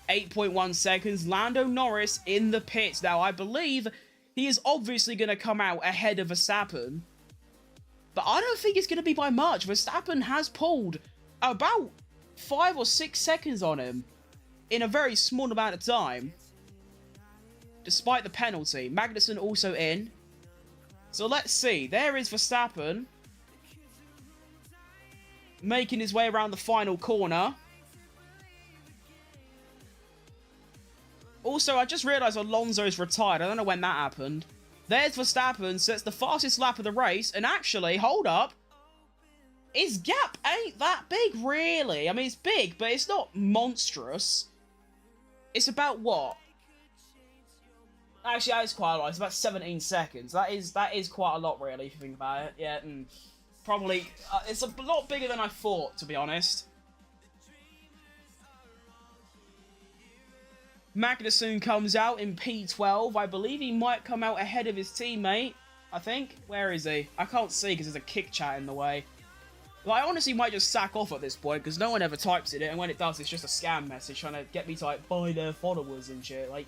A: 8.1 seconds. Lando Norris in the pits. Now, I believe he is obviously going to come out ahead of Verstappen. But I don't think it's going to be by much. Verstappen has pulled about 5 or 6 seconds on him in a very small amount of time. Despite the penalty. Magnussen also in. So let's see. There is Verstappen. Making his way around the final corner. Also, I just realised Alonso's retired. I don't know when that happened. There's Verstappen. So it's the fastest lap of the race. And actually, hold up. His gap ain't that big, really. I mean, it's big, but it's not monstrous. It's about what? Actually, that is quite a lot. It's about 17 seconds. That is quite a lot, really, if you think about it. Yeah, probably... it's a lot bigger than I thought, to be honest. Magnussen comes out in P12. I believe he might come out ahead of his teammate, I think. Where is he? I can't see because there's a kick chat in the way. Like, I honestly might just sack off at this point because no one ever types in it, and when it does, it's just a scam message trying to get me to, like, buy their followers and shit. Like...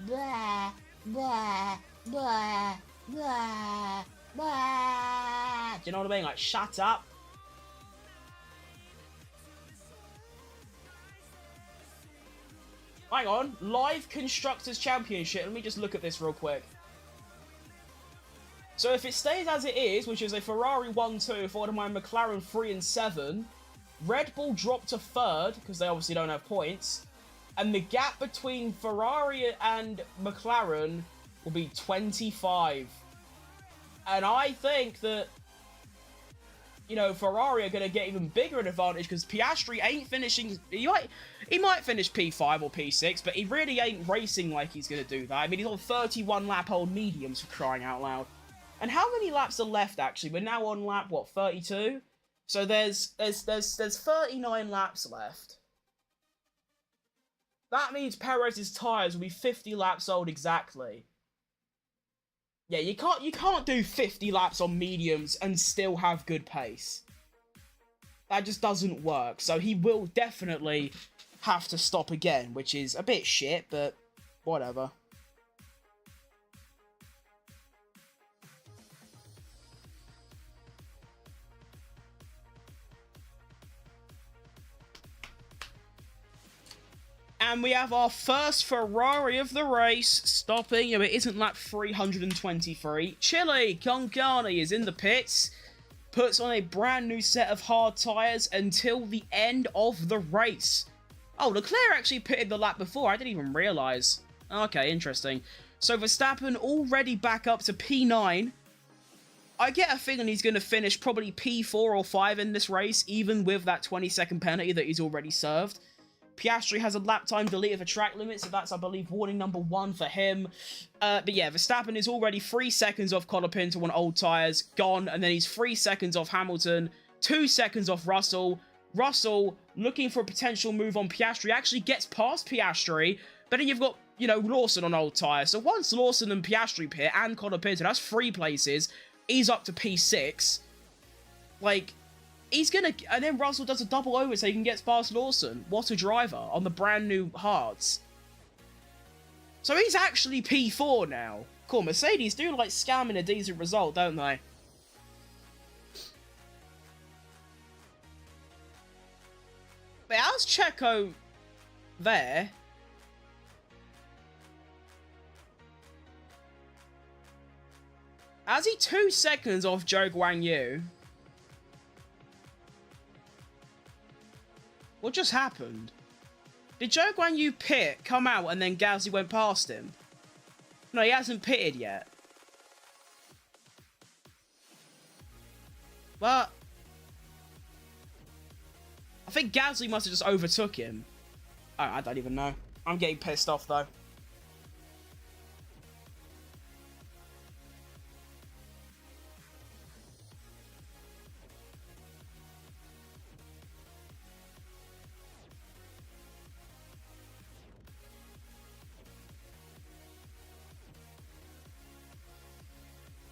A: Blah, blah, blah, blah, blah. Do you know what I mean? Like, shut up. Hang on. Live Constructors Championship. Let me just look at this real quick. So if it stays as it is, which is a Ferrari 1-2, followed by McLaren 3 and 7, Red Bull dropped to 3rd, because they obviously don't have points, and the gap between Ferrari and McLaren will be 25. And I think that, you know, Ferrari are going to get even bigger an advantage, because Piastri ain't finishing... He might finish P5 or P6, but he really ain't racing like he's going to do that. I mean, he's on 31 lap old mediums, for crying out loud. And how many laps are left, actually? We're now on lap, what, 32? So there's 39 laps left. That means Perez's tyres will be 50 laps old exactly. Yeah, you can't do 50 laps on mediums and still have good pace. That just doesn't work. So he will definitely have to stop again, which is a bit shit, but whatever. And we have our first Ferrari of the race stopping. It isn't lap 323. Chile con Carne is in the pits. Puts on a brand new set of hard tyres until the end of the race. Oh, Leclerc actually pitted the lap before. I didn't even realise. Okay, interesting. So Verstappen already back up to P9. I get a feeling he's going to finish probably P4 or 5 in this race, even with that 20-second penalty that he's already served. Piastri has a lap time deleted for track limits, so that's, I believe, warning number 1 for him. But yeah, Verstappen is already 3 seconds off Colapinto on old tyres, gone, and then he's 3 seconds off Hamilton, 2 seconds off Russell. Russell, looking for a potential move on Piastri, actually gets past Piastri, but then you've got, you know, Lawson on old tyres. So once Lawson and Piastri pit, and Colapinto, that's 3 places, he's up to P6. Like... He's gonna... And then Russell does a double over so he can get past Lawson. What a driver on the brand new hards. So he's actually P4 now. Cool, Mercedes do like scamming a decent result, don't they? But how's Checo there? How's he 2 seconds off Zhou Guanyu? What just happened? Did Zhou Guanyu pit, come out, and then Gasly went past him? No, he hasn't pitted yet. But... I think Gasly must have just overtook him. I don't even know. I'm getting pissed off, though.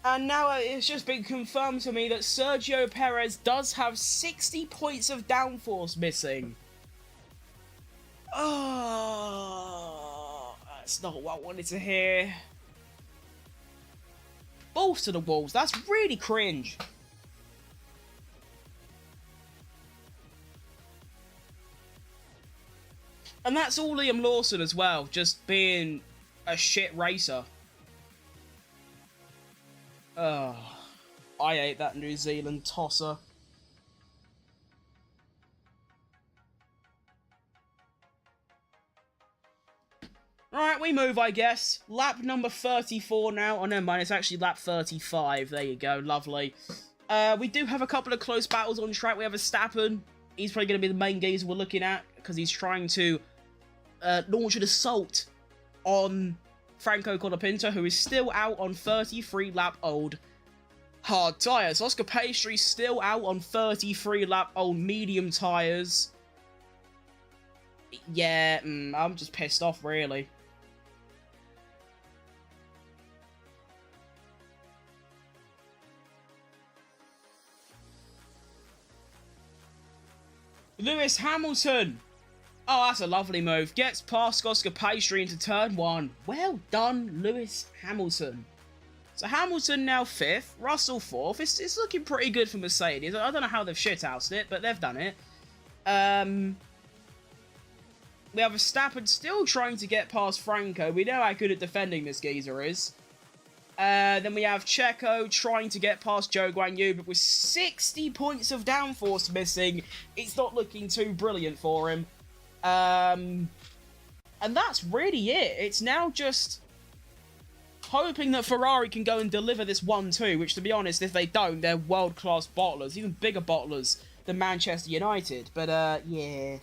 A: And now it's just been confirmed to me that Sergio Perez does have 60 points of downforce missing. Oh, that's not what I wanted to hear. Balls to the walls. That's really cringe. And that's all Liam Lawson as well, just being a shit racer. Oh, I hate that New Zealand tosser. Alright, we move, I guess. Lap number 34 now. Oh, never mind, it's actually lap 35. There you go, lovely. We do have a couple of close battles on track. We have Verstappen. He's probably going to be the main geezer we're looking at, because he's trying to launch an assault on Franco Colapinto, who is still out on 33-lap-old hard tyres. Oscar Piastri's still out on 33-lap-old medium tyres. Yeah, I'm just pissed off, really. Lewis Hamilton! Oh, that's a lovely move. Gets past Oscar Piastri into turn 1. Well done, Lewis Hamilton. So Hamilton now 5th, Russell 4th. It's looking pretty good for Mercedes. I don't know how they've shithoused it, but they've done it. We have Verstappen still trying to get past Franco. We know how good at defending this geezer is. Then we have Checo trying to get past Zhou Guanyu, but with 60 points of downforce missing, it's not looking too brilliant for him. And that's really it. It's now just hoping that Ferrari can go and deliver this 1-2, which, to be honest, if they don't, they're world-class bottlers, even bigger bottlers than Manchester United. But, yeah.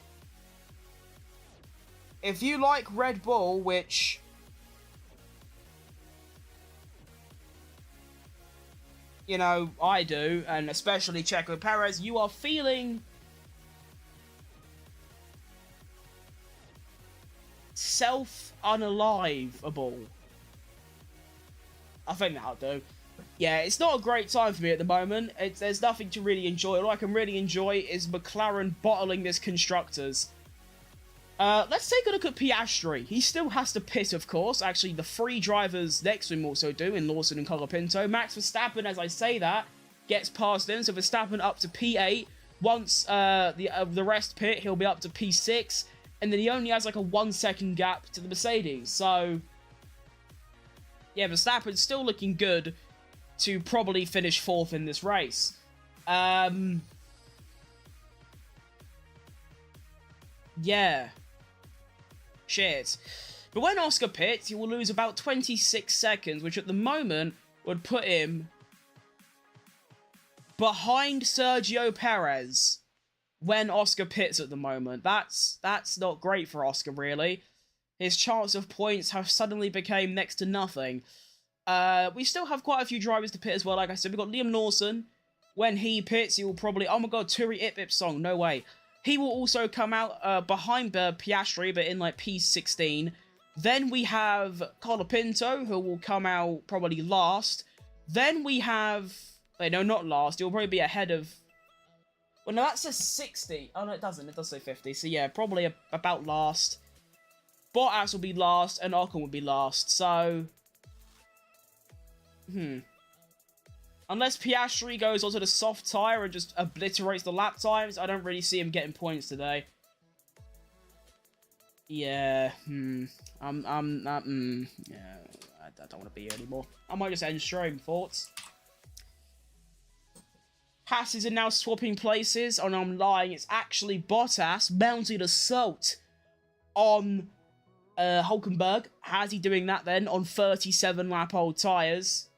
A: If you like Red Bull, which... you know, I do, and especially Checo Perez, you are feeling self-unaliveable. I think that'll do. Yeah, it's not a great time for me at the moment. There's nothing to really enjoy. All I can really enjoy is McLaren bottling this Constructors. Let's take a look at Piastri. He still has to pit, of course. Actually, the three drivers next to him also do, in Lawson and Colapinto. Max Verstappen, as I say that, gets past him. So Verstappen up to P8. Once the rest pit, he'll be up to P6. And then he only has like a 1 second gap to the Mercedes. So, yeah, Verstappen's still looking good to probably finish 4th in this race. Yeah. Shit. But when Oscar pits, he will lose about 26 seconds, which at the moment would put him behind Sergio Perez when Oscar pits at the moment. That's not great for Oscar, really. His chance of points have suddenly became next to nothing. We still have quite a few drivers to pit as well. Like I said, we've got Liam Lawson. When he pits, he will probably... oh my god, Turi Ip song, no way. He will also come out behind Piastri, but in like P16. Then we have Colapinto, who will come out probably last. Then we have... wait, no, not last. He'll probably be ahead of... well, no, that says 60. Oh, no, it doesn't. It does say 50. So, yeah, probably about last. Bottas will be last, and Ocon will be last. So... unless Piastri goes onto the soft tyre and just obliterates the lap times, I don't really see him getting points today. Yeah, yeah, I don't want to be here anymore. I might just end stream. Thoughts? Hasses are now swapping places, and I'm lying, it's actually Bottas mounted assault on Hulkenberg. How's he doing that then on 37 lap old tyres?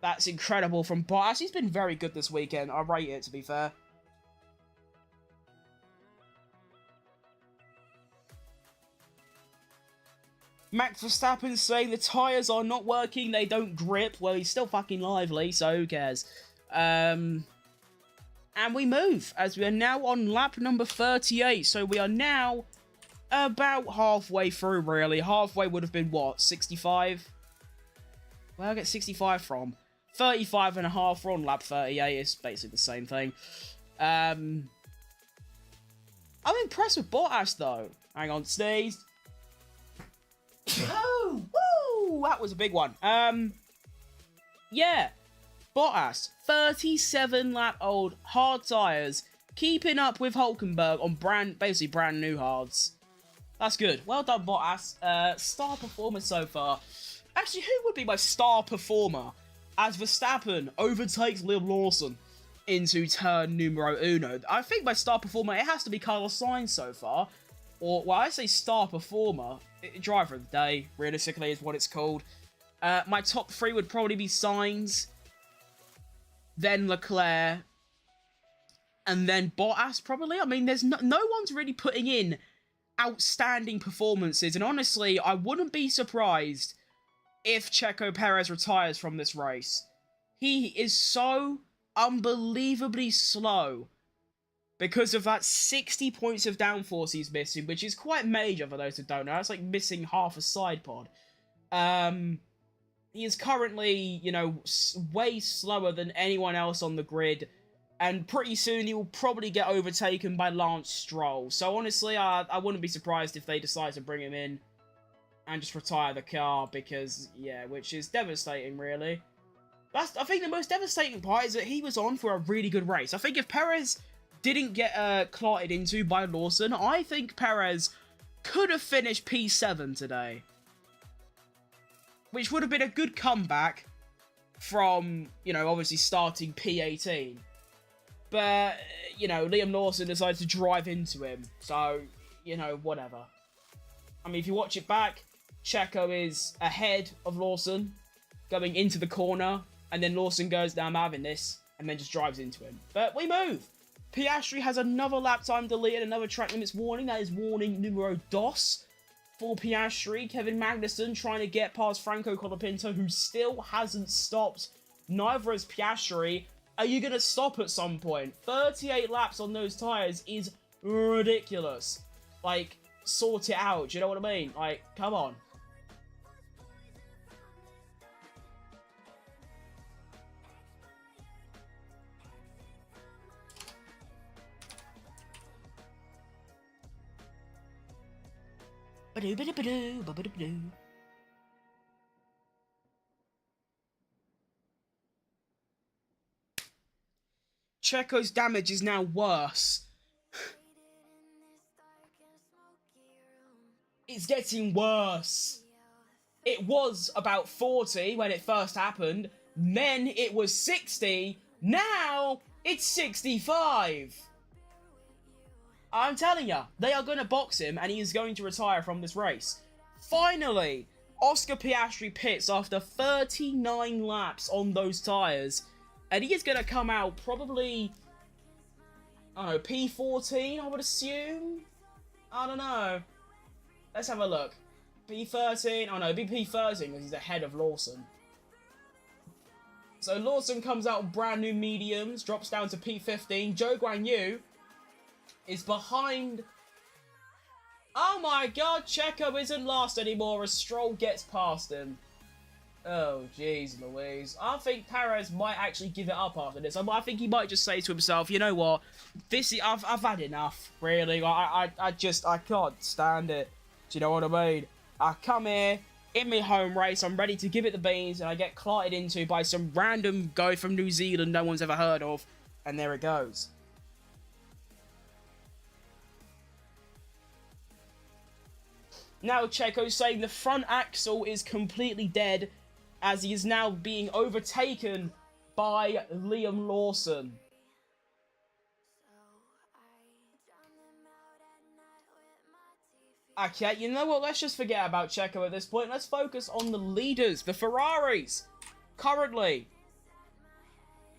A: That's incredible from Bottas. He's been very good this weekend. I rate it, to be fair. Max Verstappen saying the tyres are not working, they don't grip. Well, he's still fucking lively, so who cares? And we move, as we are now on lap number 38. So we are now about halfway through, really. Halfway would have been, what, 65? Where did I get 65 from? 35 and a half, we're on lap 38, it's basically the same thing. I'm impressed with Bottas, though. Hang on, sneezed. Oh, woo! That was a big one. Yeah. Bottas, 37 lap old, hard tyres, keeping up with Hulkenberg on basically brand new hards. That's good. Well done, Bottas. Star performer so far. Actually, who would be my star performer as Verstappen overtakes Liam Lawson into turn numero uno? I think my star performer, it has to be Carlos Sainz so far. Or, well, I say star performer. Driver of the day, realistically, is what it's called. My top 3 would probably be Sainz, then Leclerc, and then Bottas, probably. I mean, there's no one's really putting in outstanding performances, and honestly, I wouldn't be surprised if Checo Perez retires from this race. He is so unbelievably slow because of that 60 points of downforce he's missing, which is quite major for those who don't know. It's like missing half a side pod. He is currently, you know, way slower than anyone else on the grid, and pretty soon he will probably get overtaken by Lance Stroll. So honestly, I wouldn't be surprised if they decide to bring him in and just retire the car, because, yeah, which is devastating, really. I think the most devastating part is that he was on for a really good race. I think if Perez didn't get clotted into by Lawson, I think Perez could have finished P7 today. Which would have been a good comeback from, you know, obviously starting P18. But, you know, Liam Lawson decided to drive into him. So, you know, whatever. I mean, if you watch it back, Checo is ahead of Lawson, going into the corner, and then Lawson goes, "Nah, I'm having this," and then just drives into him. But we move. Piastri has another lap time deleted, another track limits warning. That is warning numero dos for Piastri. Kevin Magnussen trying to get past Franco Colapinto, who still hasn't stopped. Neither has Piastri. Are you going to stop at some point? 38 laps on those tyres is ridiculous. Like, sort it out. Do you know what I mean? Like, come on. Checo's damage is now worse. It's getting worse. It was about 40 when it first happened. Then it was 60. Now it's 65. I'm telling you, they are going to box him and he is going to retire from this race. Finally, Oscar Piastri pits after 39 laps on those tyres. And he is going to come out probably, I don't know, P14, I would assume? I don't know. Let's have a look. P13, oh no, it'd be P13 because he's ahead of Lawson. So Lawson comes out with brand new mediums, drops down to P15. Zhou Guanyu is behind. Oh my god, Checo isn't last anymore as Stroll gets past him. Oh, jeez Louise. I think Perez might actually give it up after this. I think he might just say to himself, you know what, I've had enough, really. I can't stand it. Do you know what I mean? I come here, in my home race, I'm ready to give it the beans, and I get clotted into by some random guy from New Zealand no one's ever heard of, and there it goes. Now Checo's saying the front axle is completely dead, as he is now being overtaken by Liam Lawson. Okay, you know what? Let's just forget about Checo at this point. Let's focus on the leaders, the Ferraris. Currently,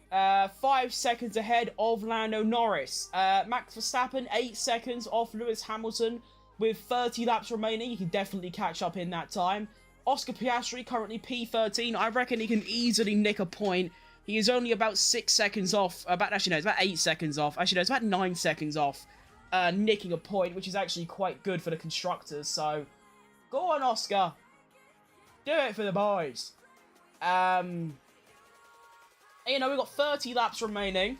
A: 5 seconds ahead of Lando Norris. Max Verstappen, 8 seconds off Lewis Hamilton. With 30 laps remaining, he can definitely catch up in that time. Oscar Piastri, currently P13. I reckon he can easily nick a point. He is only about 6 seconds off. Actually, no, it's about 8 seconds off. Actually, no, it's about 9 seconds off. Nicking a point, which is actually quite good for the constructors. So, go on, Oscar. Do it for the boys. You know, we've got 30 laps remaining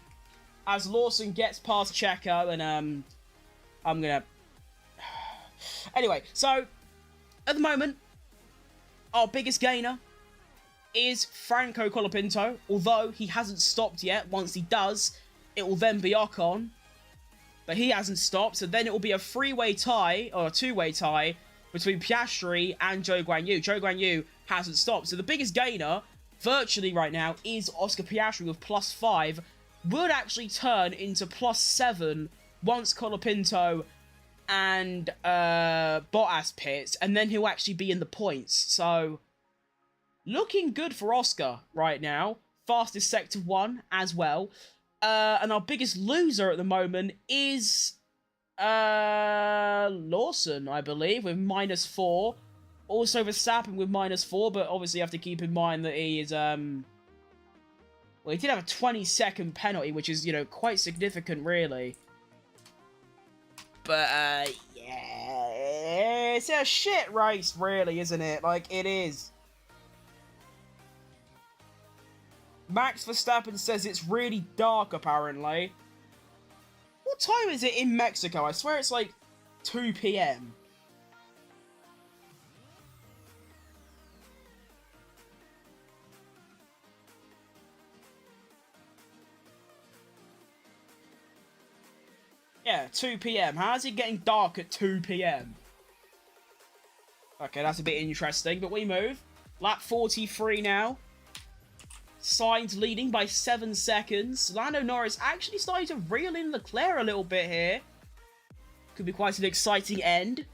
A: as Lawson gets past Checo, and I'm gonna. Anyway, so at the moment, our biggest gainer is Franco Colapinto. Although he hasn't stopped yet. Once he does, it will then be Ocon. But he hasn't stopped, so then it will be a three-way tie, or a two-way tie, between Piastri and Zhou Guanyu. Zhou Guanyu hasn't stopped, so the biggest gainer, virtually right now, is Oscar Piastri with +5. Would actually turn into +7 once Colapinto and Bottas pits, and then he'll actually be in the points. So, looking good for Oscar right now. Fastest Sector 1 as well. And our biggest loser at the moment is Lawson, I believe, with -4. Also Verstappen with -4, but obviously you have to keep in mind that he is, well, he did have a 20-second penalty, which is, you know, quite significant, really. But, yeah, it's a shit race, really, isn't it? Like, it is. Max Verstappen says it's really dark, apparently. What time is it in Mexico? I swear it's like 2 PM. Yeah, 2 PM. How is it getting dark at 2 PM? Okay, that's a bit interesting, but we move. Lap 43 now. Sainz leading by 7 seconds. Lando Norris actually starting to reel in Leclerc a little bit here. Could be quite an exciting end.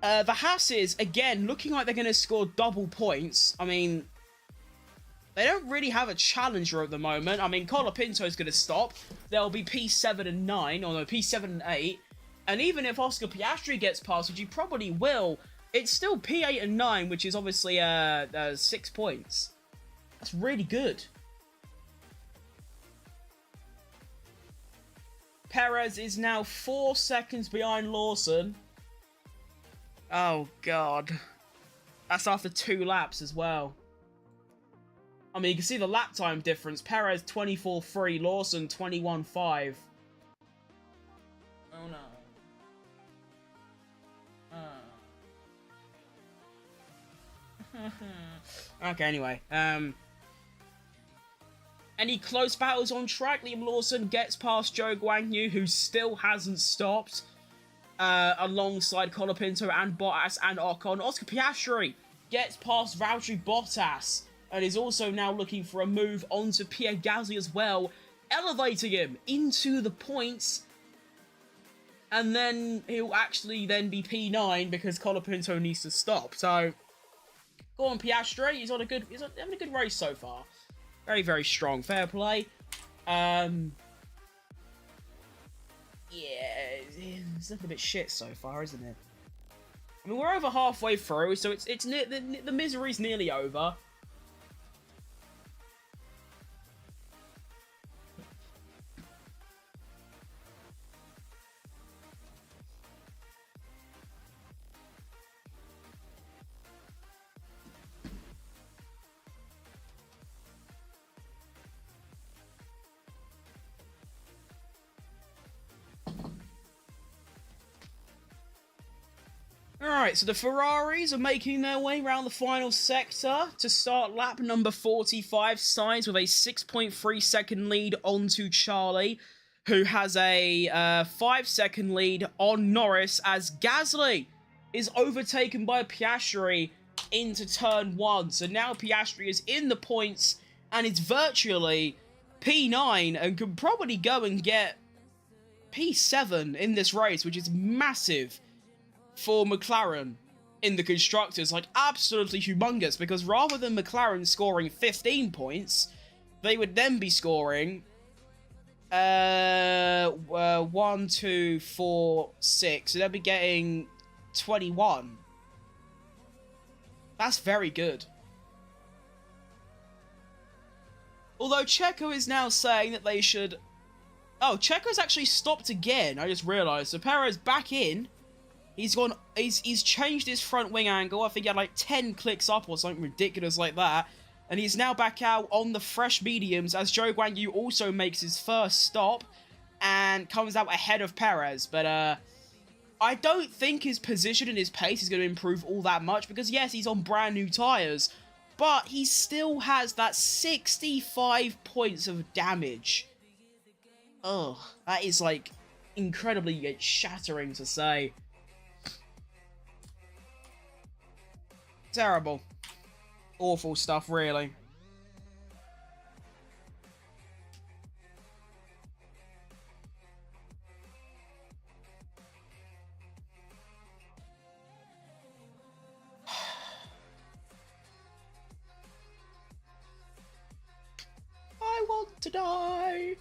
A: The Haas's, again, looking like they're going to score double points. I mean, they don't really have a challenger at the moment. I mean, Colapinto's going to stop. There'll be P7 and 9, or no, P7 and 8. And even if Oscar Piastri gets past, which he probably will, it's still P8 and 9, which is obviously 6 points. That's really good. Perez is now 4 seconds behind Lawson. Oh, God. That's after 2 laps as well. I mean, you can see the lap time difference. Perez 24.3, Lawson 21.5. Oh, no. Okay, anyway. Any close battles on track? Liam Lawson gets past Zhou Guanyu, who still hasn't stopped. Alongside Colapinto and Bottas and Ocon. Oscar Piastri gets past Valtteri Bottas and is also now looking for a move onto Pierre Gasly as well, elevating him into the points. And then he'll actually then be P9 because Colapinto needs to stop. So, go on Piastri. He's having a good race so far. Very, very strong. Fair play. Yeah, it's looking a bit shit so far, isn't it? I mean, we're over halfway through, so the misery's nearly over. Alright, so the Ferraris are making their way around the final sector to start lap number 45. Sainz with a 6.3 second lead onto Charlie, who has a 5 second lead on Norris as Gasly is overtaken by Piastri into turn 1. So now Piastri is in the points and is virtually P9 and can probably go and get P7 in this race, which is massive for McLaren in the constructors. Like, absolutely humongous, because rather than McLaren scoring 15 points, they would then be scoring 1, 2, 4, 6, so they'll be getting 21. That's very good. Although Checo is now saying that they should... Oh, Checo's actually stopped again, I just realised. So Perez back in. He's changed his front wing angle. I think he had like 10 clicks up or something ridiculous like that. And he's now back out on the fresh mediums as Zhou Guanyu also makes his first stop and comes out ahead of Perez. But I don't think his position and his pace is going to improve all that much because, yes, he's on brand new tyres, but he still has that 65 points of damage. Ugh, that is like incredibly shattering to say. Terrible. Awful stuff, really. I want to die.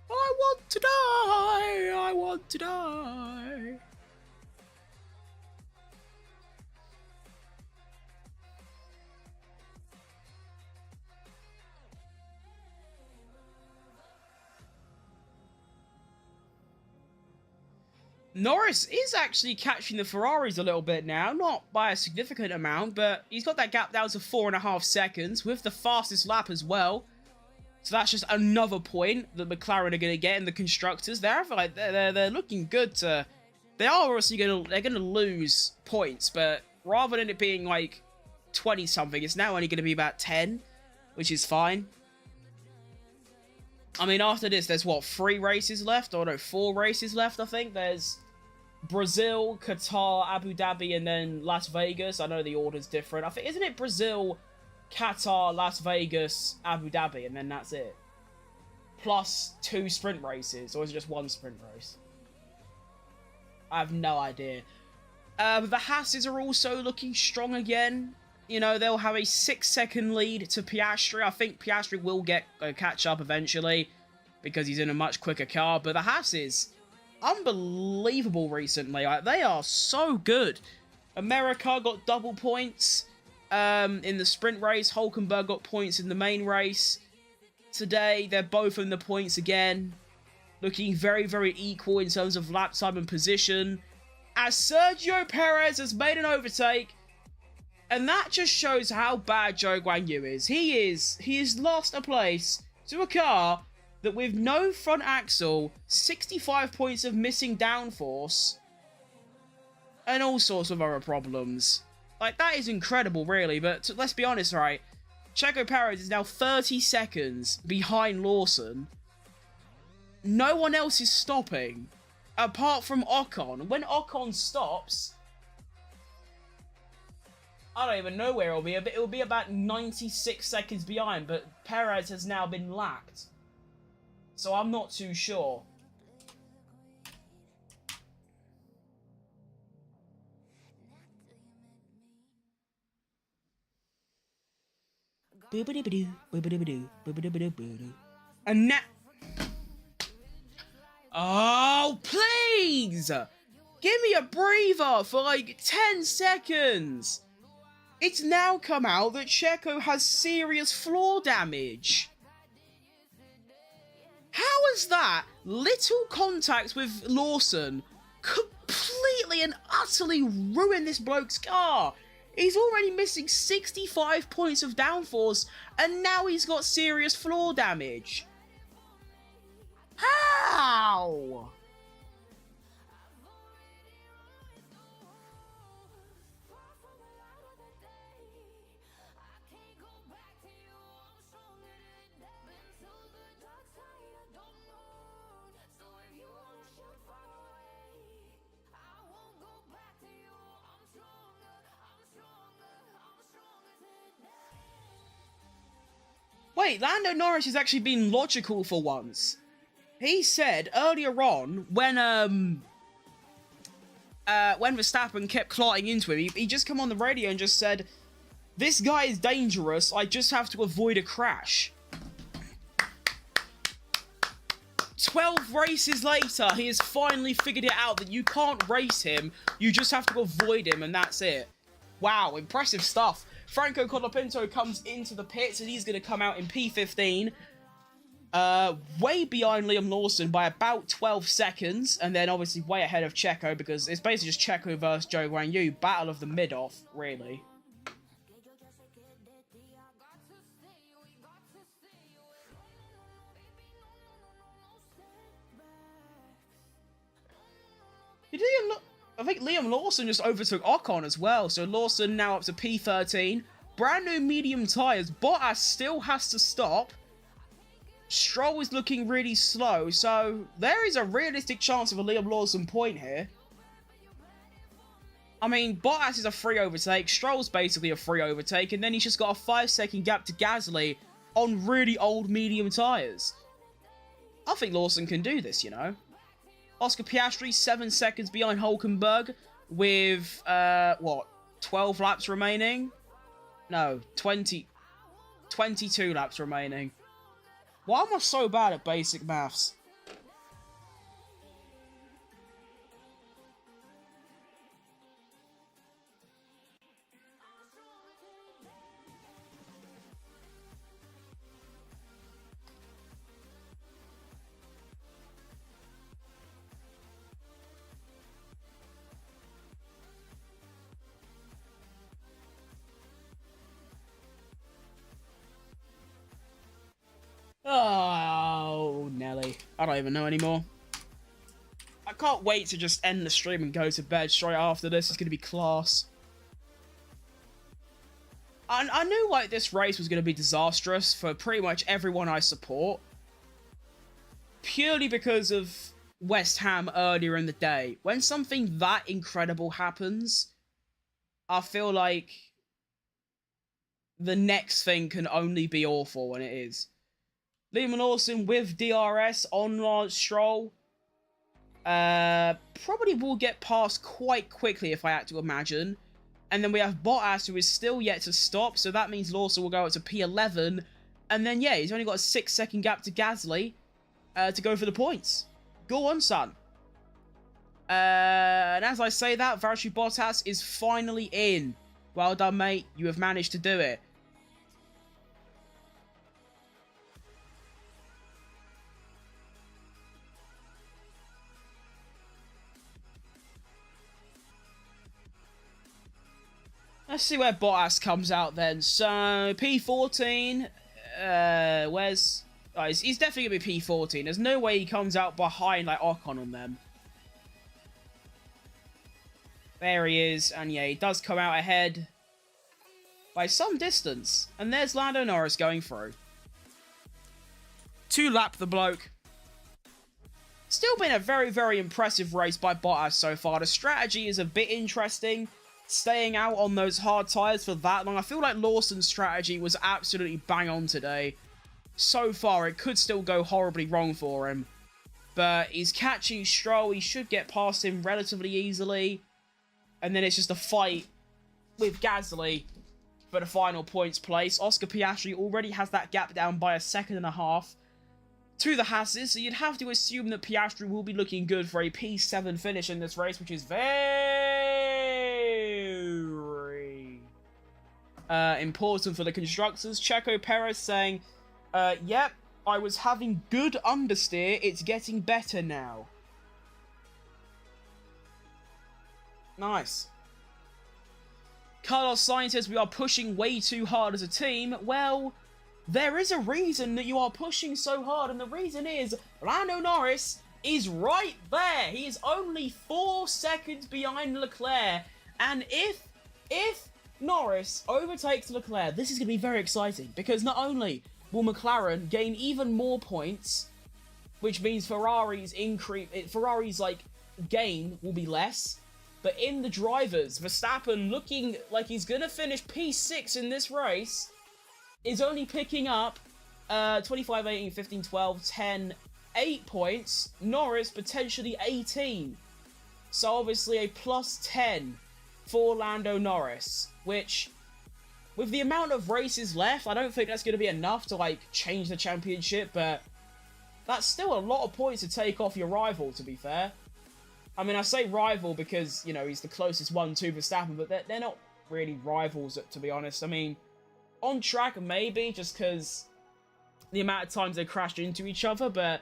A: I want to die. I want to die. Norris is actually catching the Ferraris a little bit now, not by a significant amount, but he's got that gap down to 4.5 seconds with the fastest lap as well. So that's just another point that McLaren are going to get in the constructors. They're looking good to... They are obviously going to lose points, but rather than it being like 20 something, it's now only going to be about 10, which is fine. I mean, after this, there's what, 3 races left? Or no, 4 races left, I think. There's Brazil, Qatar, Abu Dhabi, and then Las Vegas. I know the order's different. I think, isn't it Brazil, Qatar, Las Vegas, Abu Dhabi, and then that's it? Plus 2 sprint races, or is it just 1 sprint race? I have no idea. The Hasses are also looking strong again. You know, they'll have a 6-second lead to Piastri. I think Piastri will catch up eventually because he's in a much quicker car. But the Hasses, unbelievable recently. Like, they are so good. America got double points in the sprint race. Hulkenberg got points in the main race. Today, they're both in the points again. Looking very, very equal in terms of lap time and position. As Sergio Perez has made an overtake. And that just shows how bad Zhou Guanyu is. He has lost a place to a car that with no front axle, 65 points of missing downforce, and all sorts of other problems. Like, that is incredible, really. But let's be honest, right? Checo Perez is now 30 seconds behind Lawson. No one else is stopping, apart from Ocon. When Ocon stops, I don't even know where it'll be. It'll be about 96 seconds behind, but Perez has now been lapped. So I'm not too sure. And now... Oh, please! Give me a breather for like 10 seconds! It's now come out that Checo has serious floor damage. How has that little contact with Lawson completely and utterly ruined this bloke's car? He's already missing 65 points of downforce, and now he's got serious floor damage. How? Wait, Lando Norris has actually been logical for once. He said earlier on, when Verstappen kept clotting into him, he just come on the radio and just said, "This guy is dangerous, I just have to avoid a crash." 12 races later, he has finally figured it out that you can't race him, you just have to avoid him, and that's it. Wow, impressive stuff. Franco Colapinto comes into the pits, and he's going to come out in P15. Way behind Liam Lawson by about 12 seconds, and then obviously way ahead of Checo, because it's basically just Checo versus Zhou Guanyu. Battle of the mid-off, really. I think Liam Lawson just overtook Ocon as well, so Lawson now up to P13. Brand new medium tyres. Bottas still has to stop. Stroll is looking really slow, so there is a realistic chance of a Liam Lawson point here. I mean, Bottas is a free overtake, Stroll's basically a free overtake, and then he's just got a 5-second gap to Gasly on really old medium tyres. I think Lawson can do this, you know. Oscar Piastri, 7 seconds behind Hulkenberg with, 12 laps remaining? No, 22 laps remaining. Why am I so bad at basic maths? Oh, Nelly. I don't even know anymore. I can't wait to just end the stream and go to bed straight after this. It's going to be class. I knew, like, this race was going to be disastrous for pretty much everyone I support. Purely because of West Ham earlier in the day. When something that incredible happens, I feel like the next thing can only be awful when it is. Liam Lawson with DRS on Lance Stroll. Probably will get past quite quickly if I had to imagine. And then we have Bottas, who is still yet to stop, so that means Lawson will go up to P11. And then, yeah, he's only got a 6-second gap to Gasly to go for the points. Go on, son. And as I say that, Valtteri Bottas is finally in. Well done, mate. You have managed to do it. Let's see where Bottas comes out then. So, P14. Where's... Oh, he's definitely going to be P14. There's no way he comes out behind, like, Ocon on them. There he is. And, yeah, he does come out ahead by some distance. And there's Lando Norris going through. 2-lap the bloke. Still been a very, very impressive race by Bottas so far. The strategy is a bit interesting. Staying out on those hard tyres for that long. I feel like Lawson's strategy was absolutely bang on today. So far, it could still go horribly wrong for him. But he's catching Stroll. He should get past him relatively easily. And then it's just a fight with Gasly for the final points place. Oscar Piastri already has that gap down by 1.5 seconds to the Hasses. So you'd have to assume that Piastri will be looking good for a P7 finish in this race, which is very important for the constructors. Checo Perez saying, yep, I was having good understeer. It's getting better now. Nice. Carlos Sainz says we are pushing way too hard as a team. Well, there is a reason that you are pushing so hard, and the reason is Lando Norris is right there. He is only 4 seconds behind Leclerc, and if Norris overtakes Leclerc, this is going to be very exciting, because not only will McLaren gain even more points, which means Ferrari's like gain will be less, but in the drivers, Verstappen, looking like he's going to finish P6 in this race, is only picking up 25, 18, 15, 12, 10, 8 points. Norris potentially 18. So obviously a plus 10 for Lando Norris, which, with the amount of races left, I don't think that's going to be enough to, like, change the championship, but that's still a lot of points to take off your rival, to be fair. I mean, I say rival because, you know, he's the closest one to Verstappen, but they're not really rivals, to be honest. I mean, on track, maybe, just because the amount of times they crashed into each other, but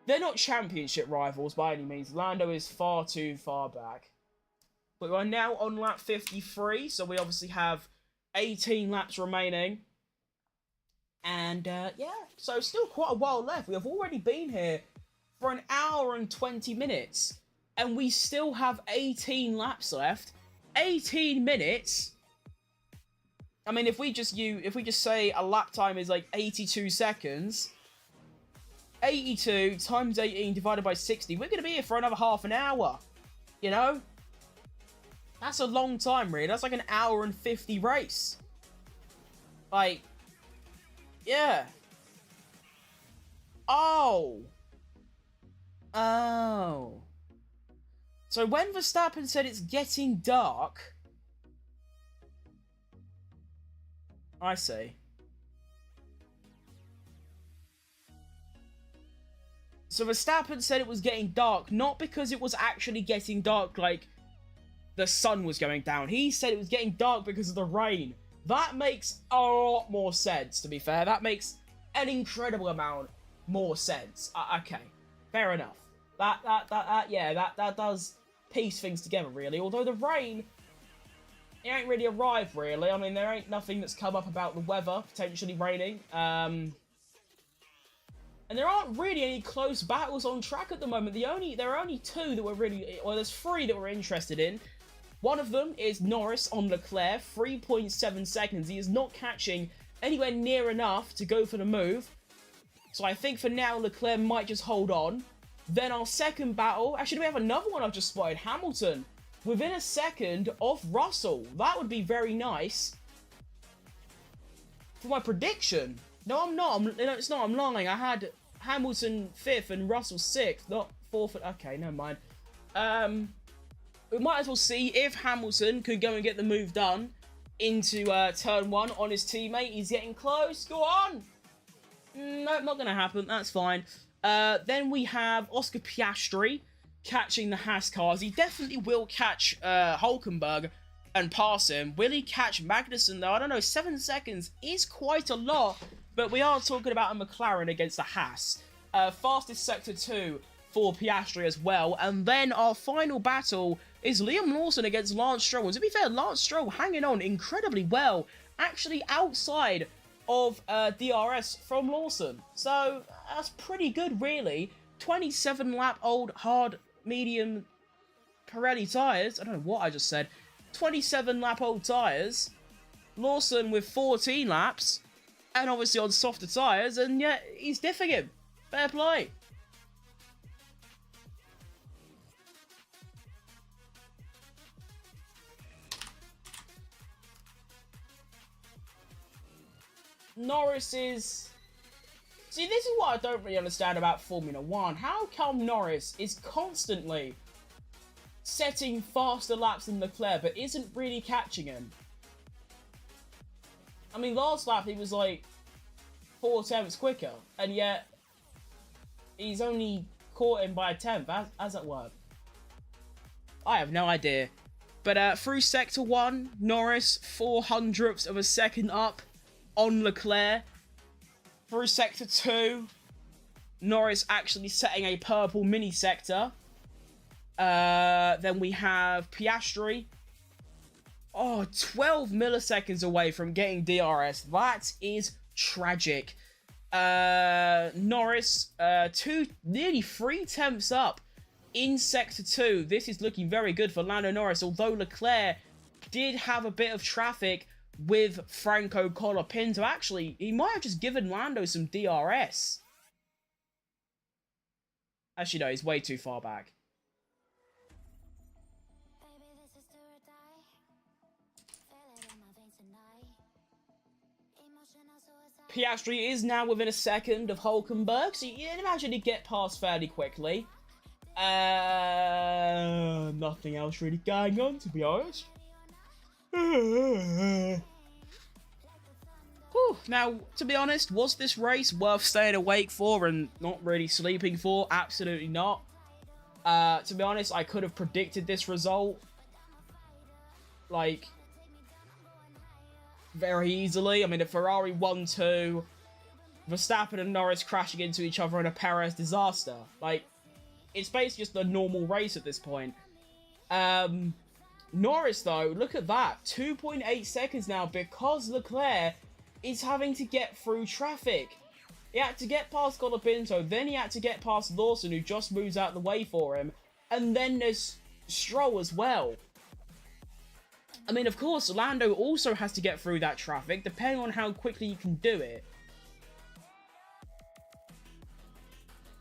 A: they're not championship rivals by any means. Lando is far too far back. But we're now on lap 53, so we obviously have 18 laps remaining. And, yeah, so still quite a while left. We have already been here for 1 hour and 20 minutes. And we still have 18 laps left. 18 minutes? I mean, if we just say a lap time is like 82 seconds, 82 times 18 divided by 60, we're going to be here for another half an hour. You know? That's a long time, really. That's like 1 hour and 50 race. Like, yeah. Oh. So when Verstappen said it's getting dark, I see. So Verstappen said it was getting dark, not because it was actually getting dark, like the sun was going down. He said it was getting dark because of the rain. That makes a lot more sense, to be fair. That makes an incredible amount more sense. Okay, fair enough. That does piece things together, really. Although the rain, it ain't really arrived, really. I mean, there ain't nothing that's come up about the weather potentially raining. And there aren't really any close battles on track at the moment. There are only two that we're really... Well, there's three that we're interested in. One of them is Norris on Leclerc, 3.7 seconds. He is not catching anywhere near enough to go for the move. So I think for now, Leclerc might just hold on. Then our second battle, actually we have another one I've just spotted, Hamilton, within a second of Russell. That would be very nice. For my prediction. No, I'm not. It's not. I'm lying. I had Hamilton 5th and Russell 6th, not 4th. Okay, never mind. We might as well see if Hamilton could go and get the move done into turn 1 on his teammate. He's getting close. Go on. Nope, not going to happen. That's fine. Then we have Oscar Piastri catching the Haas cars. He definitely will catch Hulkenberg and pass him. Will he catch Magnussen though? I don't know. 7 seconds is quite a lot, but we are talking about a McLaren against a Haas. Fastest sector 2 for Piastri as well. And then our final battle is Liam Lawson against Lance Stroll. And to be fair, Lance Stroll hanging on incredibly well, actually outside of DRS from Lawson. So that's pretty good, really. 27 lap old hard medium Pirelli tyres. I don't know what I just said. 27 lap old tyres. Lawson with 14 laps. And obviously on softer tyres. And yet he's diffing him. Fair play. Norris is... See, this is what I don't really understand about Formula 1. How come Norris is constantly setting faster laps than Leclerc, but isn't really catching him? I mean, last lap he was like 4/10 quicker, and yet he's only caught him by a 10th. How does that work? I have no idea. But through Sector 1, Norris 0.04 of a second up on Leclerc. Through Sector 2, Norris actually setting a purple mini sector. Then we have Piastri. Oh, 12 milliseconds away from getting DRS. That is tragic. Norris, nearly 3 tenths up in Sector 2. This is looking very good for Lando Norris, although Leclerc did have a bit of traffic with Franco Colapinto. Actually, he might have just given Lando some DRS. Actually, no, he's way too far back. Piastri is now within a second of Hulkenberg, so you can imagine he'd get past fairly quickly. Nothing else really going on, to be honest. Now, to be honest, was this race worth staying awake for and not really sleeping for? Absolutely not. To be honest, I could have predicted this result, like, very easily. I mean, if Ferrari 1-2, Verstappen and Norris crashing into each other in a Perez disaster. Like, it's basically just a normal race at this point. Norris, though, look at that. 2.8 seconds now because Leclerc is having to get through traffic. He had to get past Colapinto, then he had to get past Lawson, who just moves out the way for him. And then there's Stroll as well. I mean, of course, Lando also has to get through that traffic, depending on how quickly you can do it.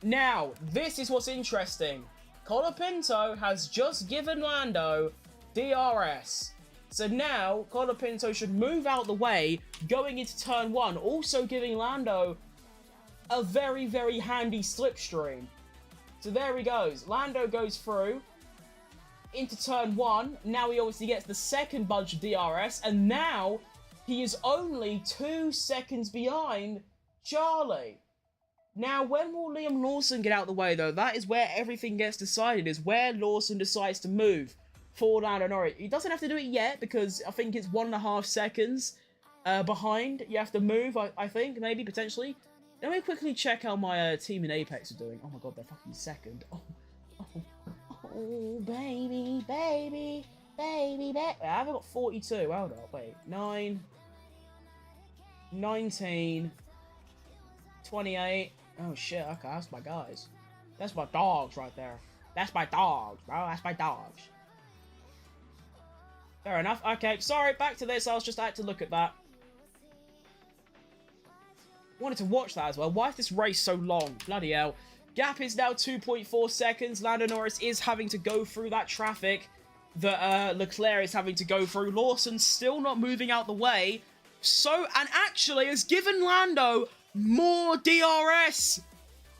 A: Now, this is what's interesting. Colapinto has just given Lando DRS. So now, Colapinto should move out the way, going into turn 1, also giving Lando a very, very handy slipstream. So there he goes. Lando goes through into turn 1. Now he obviously gets the second bunch of DRS, and now he is only 2 seconds behind Charlie. Now, when will Liam Lawson get out of the way, though? That is where everything gets decided, is where Lawson decides to move for Lando Norris. He doesn't have to do it yet, because I think it's 1.5 seconds behind. You have to move, I think, maybe, potentially. Let me quickly check how my team in Apex are doing. Oh my god, they're fucking second. Oh, baby, baby, baby, baby. I haven't got 42. Hold up, wait. 9, 19, 28. Oh shit, okay, that's my guys. That's my dogs right there. That's my dogs, bro. That's my dogs. Fair enough. Okay, sorry, back to this. I had to look at that. Wanted to watch that as well. Why is this race so long? Bloody hell. Gap is now 2.4 seconds. Lando Norris is having to go through that traffic that Leclerc is having to go through. Lawson still not moving out the way. And actually has given Lando more DRS.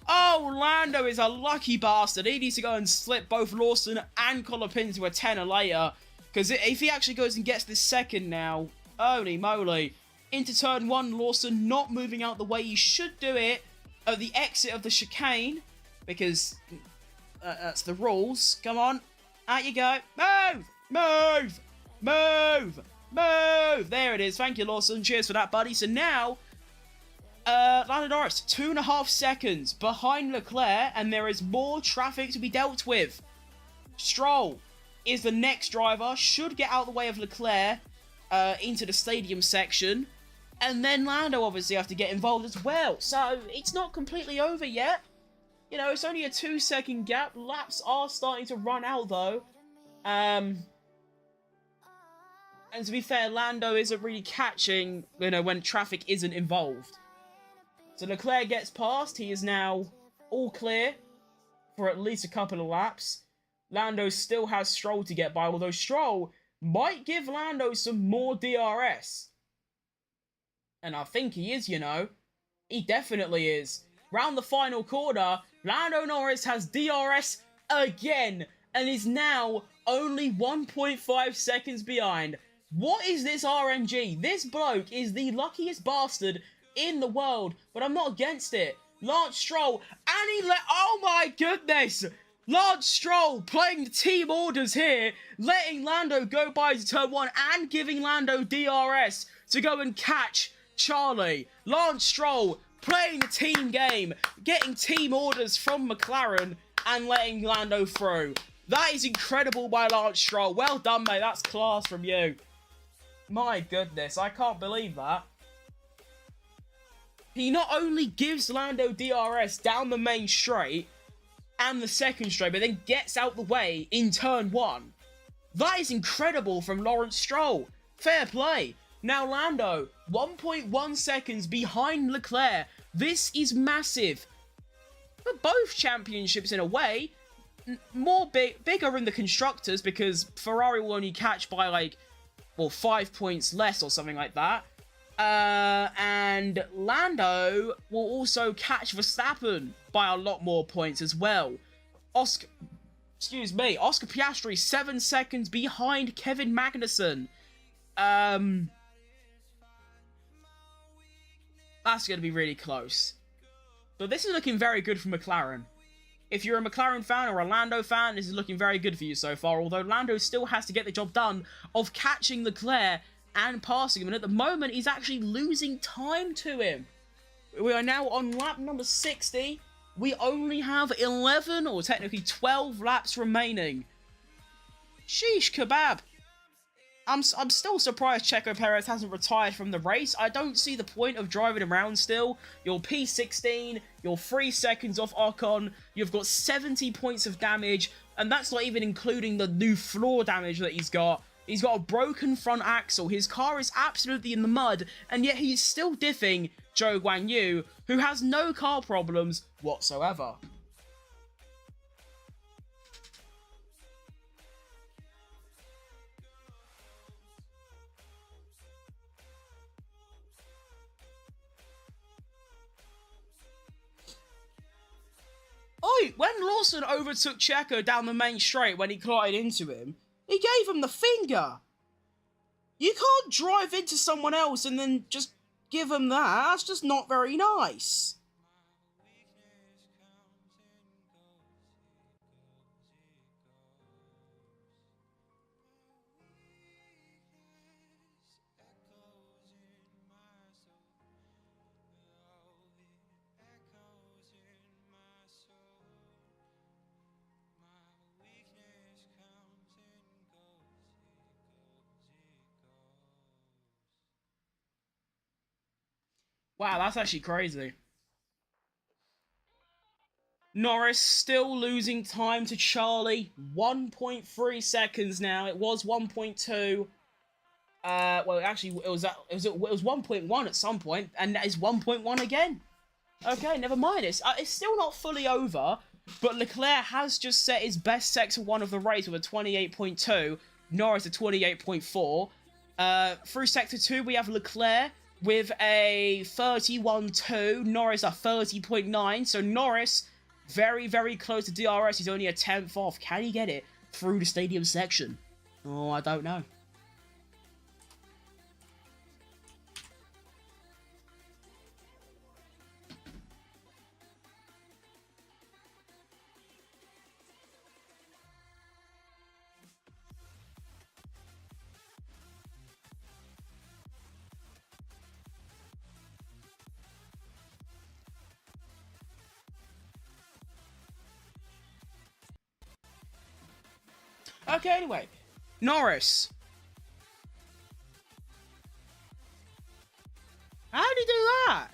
A: Oh, Lando is a lucky bastard. He needs to go and slip both Lawson and Colapinto to a 10 or later. Because if he actually goes and gets this second now, holy moly. Into turn 1, Lawson not moving out the way he should do it at the exit of the chicane. Because that's the rules. Come on. Out you go. Move! Move! Move! Move! There it is. Thank you, Lawson. Cheers for that, buddy. So now, Lando Norris, 2.5 seconds behind Leclerc, and there is more traffic to be dealt with. Stroll is the next driver. Should get out of the way of Leclerc into the stadium section. And then Lando obviously have to get involved as well. So, it's not completely over yet. You know, it's only a 2-second gap. Laps are starting to run out, though. And to be fair, Lando isn't really catching, you know, when traffic isn't involved. So Leclerc gets past. He is now all clear for at least a couple of laps. Lando still has Stroll to get by, although Stroll might give Lando some more DRS. And I think he is, you know. He definitely is. Round the final corner, Lando Norris has DRS again and is now only 1.5 seconds behind. What is this RNG? This bloke is the luckiest bastard in the world, but I'm not against it. Lance Stroll, and oh my goodness! Lance Stroll playing the team orders here, letting Lando go by to turn 1 and giving Lando DRS to go and catch Charlie. Lance Stroll playing the team game, getting team orders from McLaren and letting Lando through. That is incredible by Lance Stroll. Well done, mate. That's class from you. My goodness, I can't believe that. He not only gives Lando DRS down the main straight and the second straight, but then gets out the way in turn 1. That is incredible from Lawrence Stroll. Fair play. Now Lando, 1.1 seconds behind Leclerc. This is massive. For both championships in a way, bigger in the constructors because Ferrari will only catch by like, well, 5 points less or something like that. And Lando will also catch Verstappen by a lot more points as well. Oscar Piastri 7 seconds behind Kevin Magnussen. That's going to be really close. But this is looking very good for McLaren. If you're a McLaren fan or a Lando fan, this is looking very good for you so far. Although Lando still has to get the job done of catching Leclerc and passing him. And at the moment, he's actually losing time to him. We are now on lap number 60. We only have 11, or technically 12 laps remaining. Sheesh kebab. I'm still surprised Checo Perez hasn't retired from the race. I don't see the point of driving around still. You're P16, you're 3 seconds off Ocon, you've got 70 points of damage, and that's not even including the new floor damage that he's got. He's got a broken front axle, his car is absolutely in the mud, and yet he's still diffing Zhou Guanyu, who has no car problems whatsoever. Oi, when Lawson overtook Checo down the main straight when he collided into him, he gave him the finger. You can't drive into someone else and then just give him that. That's just not very nice. Wow, that's actually crazy. Norris still losing time to Charlie. 1.3 seconds now. It was 1.2. Well, actually, it was 1.1 at some point, and that is 1.1 again. Okay, never mind. It's still not fully over, but Leclerc has just set his best sector 1 of the race with a 28.2, Norris a 28.4. Through sector 2, we have Leclerc with a 31.2, Norris a 30.9. So Norris, very, very close to DRS. He's only a 10th off. Can he get it through the stadium section? Oh, I don't know. Okay, anyway. Norris. How did he do that?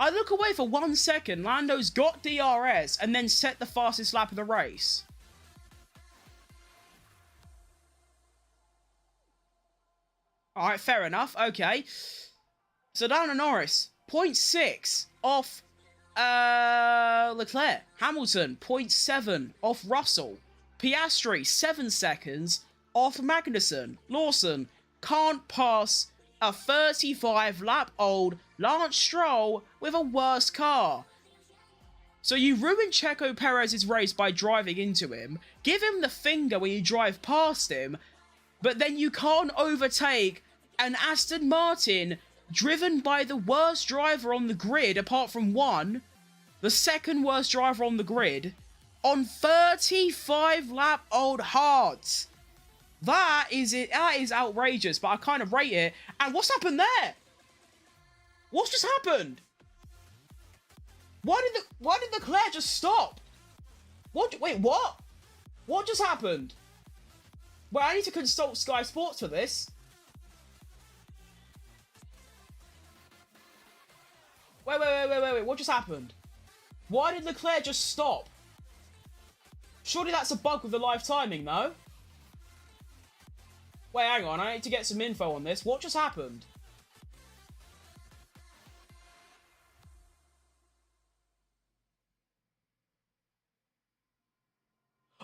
A: I look away for 1 second. Lando's got DRS and then set the fastest lap of the race. Alright, fair enough. Okay. So down to Norris. 0.6 off Leclerc. Hamilton, 0.7 off Russell. Piastri, 7 seconds off Magnussen. Lawson can't pass a 35-lap-old Lance Stroll with a worse car. So you ruin Checo Perez's race by driving into him, give him the finger when you drive past him, but then you can't overtake an Aston Martin driven by the worst driver on the grid, apart from one, the second worst driver on the grid, on 35-lap-old hards. That is outrageous, but I kind of rate it. And what's happened there? What's just happened? Why did Leclerc just stop? Wait, what? What just happened? Well, I need to consult Sky Sports for this. Wait, what just happened? Why did Leclerc just stop? Surely that's a bug with the live timing, no? Wait, hang on, I need to get some info on this. What just happened?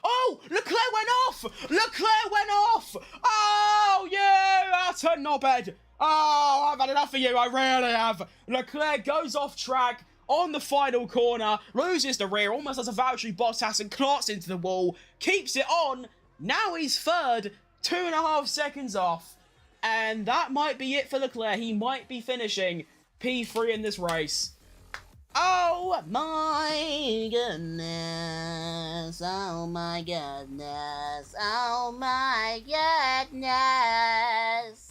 A: Oh! Leclerc went off! Leclerc went off! Oh, you utter knobhead! Oh, I've had enough of you, I really have. Leclerc goes off track on the final corner, loses the rear, almost has a Valtteri Bottas and clots into the wall, keeps it on. Now he's third, 2.5 seconds off. And that might be it for Leclerc. He might be finishing P3 in this race. Oh my goodness, oh my goodness, oh my goodness.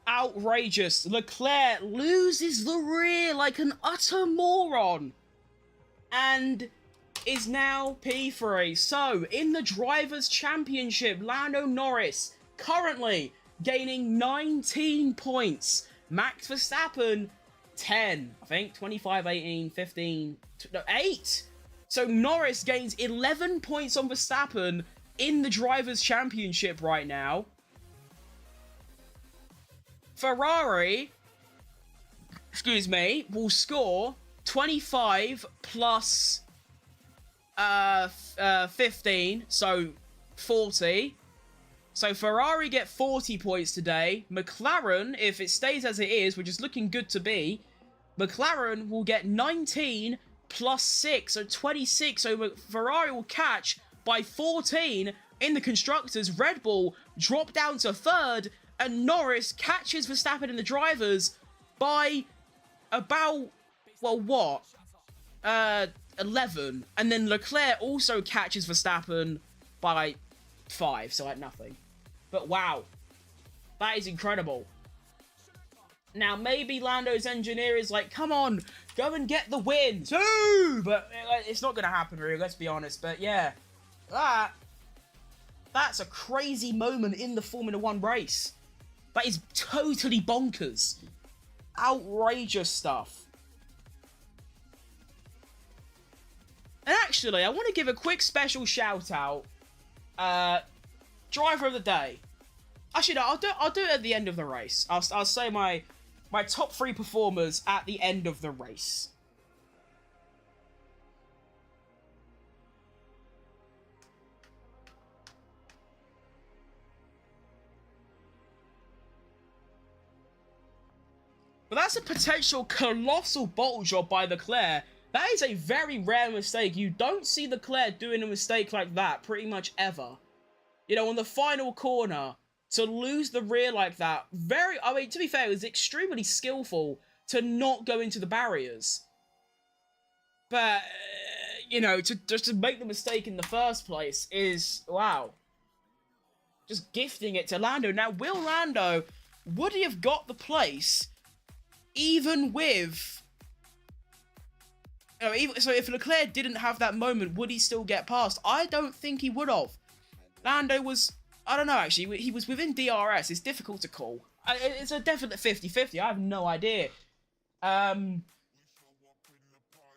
A: Outrageous. Leclerc loses the rear like an utter moron. And is now P3. So, in the Drivers' Championship, Lando Norris currently gaining 19 points. Max Verstappen, 10. I think 25, 18, 15, 8. So, Norris gains 11 points on Verstappen in the Drivers' Championship right now. Ferrari, will score 25 plus 15, so 40. So Ferrari get 40 points today. McLaren, if it stays as it is, which is looking good to be, McLaren will get 19 plus 6, so 26. So Ferrari will catch by 14 in the Constructors. Red Bull drop down to third, and Norris catches Verstappen in the Drivers by about, well, what? 11. And then Leclerc also catches Verstappen by, like, 5, so, like, nothing. But, wow. That is incredible. Now, maybe Lando's engineer is like, come on, go and get the win, too! But it's not going to happen, really, let's be honest. But, yeah, that's a crazy moment in the Formula 1 race. That is totally bonkers. Outrageous stuff. And actually, I want to give a quick special shout out. Driver of the day. Actually, no, I'll do it at the end of the race. I'll say my top 3 performers at the end of the race. But that's a potential colossal bottle job by Leclerc. That is a very rare mistake. You don't see Leclerc doing a mistake like that pretty much ever. You know, on the final corner, to lose the rear like that, I mean, to be fair, it was extremely skillful to not go into the barriers. But, you know, just to make the mistake in the first place is, wow. Just gifting it to Lando. Now, will Lando, would he have got the place even with... so if Leclerc didn't have that moment, would he still get past? I don't think he would have. Lando was... I don't know, actually. He was within DRS. It's difficult to call. It's a definite 50-50. I have no idea. Did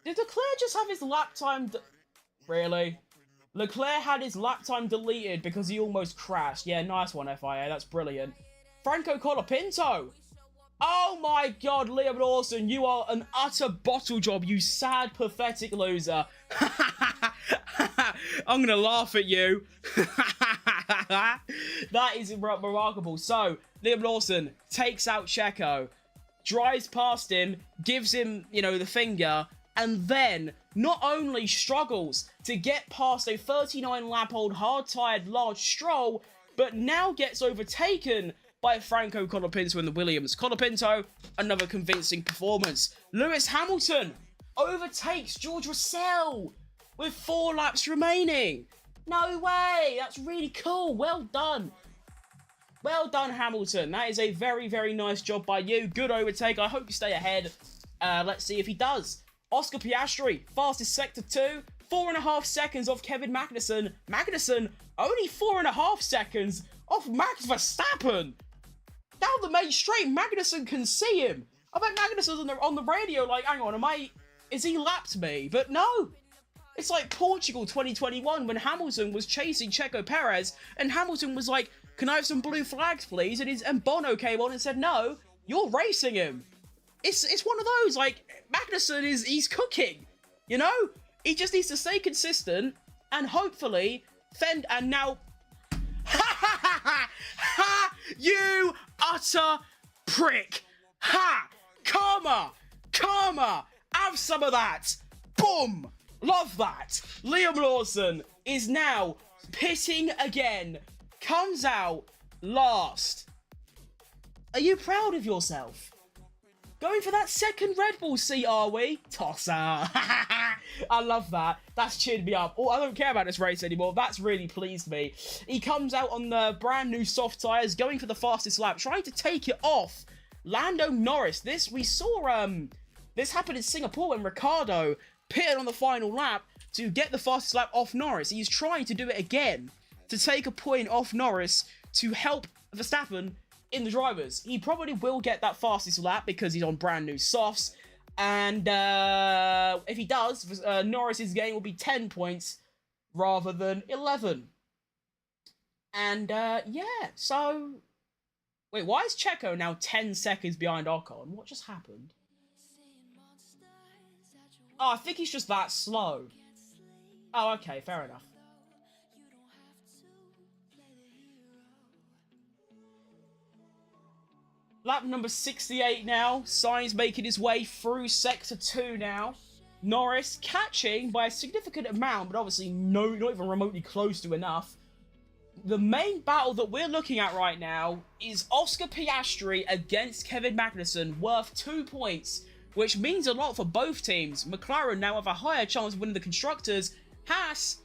A: Leclerc just have his lap time... Really? Leclerc had his lap time deleted because he almost crashed. Yeah, nice one, FIA. That's brilliant. Franco Colapinto! Oh my god, Liam Lawson, you are an utter bottle job, you sad, pathetic loser. I'm gonna laugh at you. That is remarkable. So, Liam Lawson takes out Checo, drives past him, gives him, you know, the finger, and then not only struggles to get past a 39-lap-old hard-tired Lance Stroll, but now gets overtaken by Franco Colapinto in the Williams. Colapinto, another convincing performance. Lewis Hamilton overtakes George Russell with 4 laps remaining. No way! That's really cool. Well done. Well done, Hamilton. That is a very, very nice job by you. Good overtake. I hope you stay ahead. Let's see if he does. Oscar Piastri, fastest sector 2. 4.5 seconds off Kevin Magnussen. Magnussen, only 4.5 seconds off Max Verstappen. Down the main straight, Magnussen can see him. I bet Magnussen's on the radio like, hang on, is he lapped me? But no. It's like Portugal 2021 when Hamilton was chasing Checo Perez and Hamilton was like, can I have some blue flags, please? And Bono came on and said, no, you're racing him. It's one of those, like, Magnussen he's cooking, you know? He just needs to stay consistent and hopefully fend, and now... Ha! You utter prick! Ha! Karma! Have some of that! Boom! Love that! Liam Lawson is now pitting again. Comes out last. Are you proud of yourself? Going for that second Red Bull seat, are we? Tosser. I love that. That's cheered me up. Oh, I don't care about this race anymore. That's really pleased me. He comes out on the brand new soft tyres, going for the fastest lap, trying to take it off Lando Norris. We saw this happen in Singapore when Ricciardo pitted on the final lap to get the fastest lap off Norris. He's trying to do it again to take a point off Norris to help Verstappen in the drivers. He probably will get that fastest lap because he's on brand new softs. And if he does, Norris's gain will be 10 points rather than 11. And yeah, so... Wait, why is Checo now 10 seconds behind Ocon? What just happened? Oh, I think he's just that slow. Oh, okay, fair enough. Lap number 68 now. Sainz making his way through Sector 2 now. Norris catching by a significant amount, but obviously not even remotely close to enough. The main battle that we're looking at right now is Oscar Piastri against Kevin Magnussen, worth 2 points, which means a lot for both teams. McLaren now have a higher chance of winning the Constructors. Haas,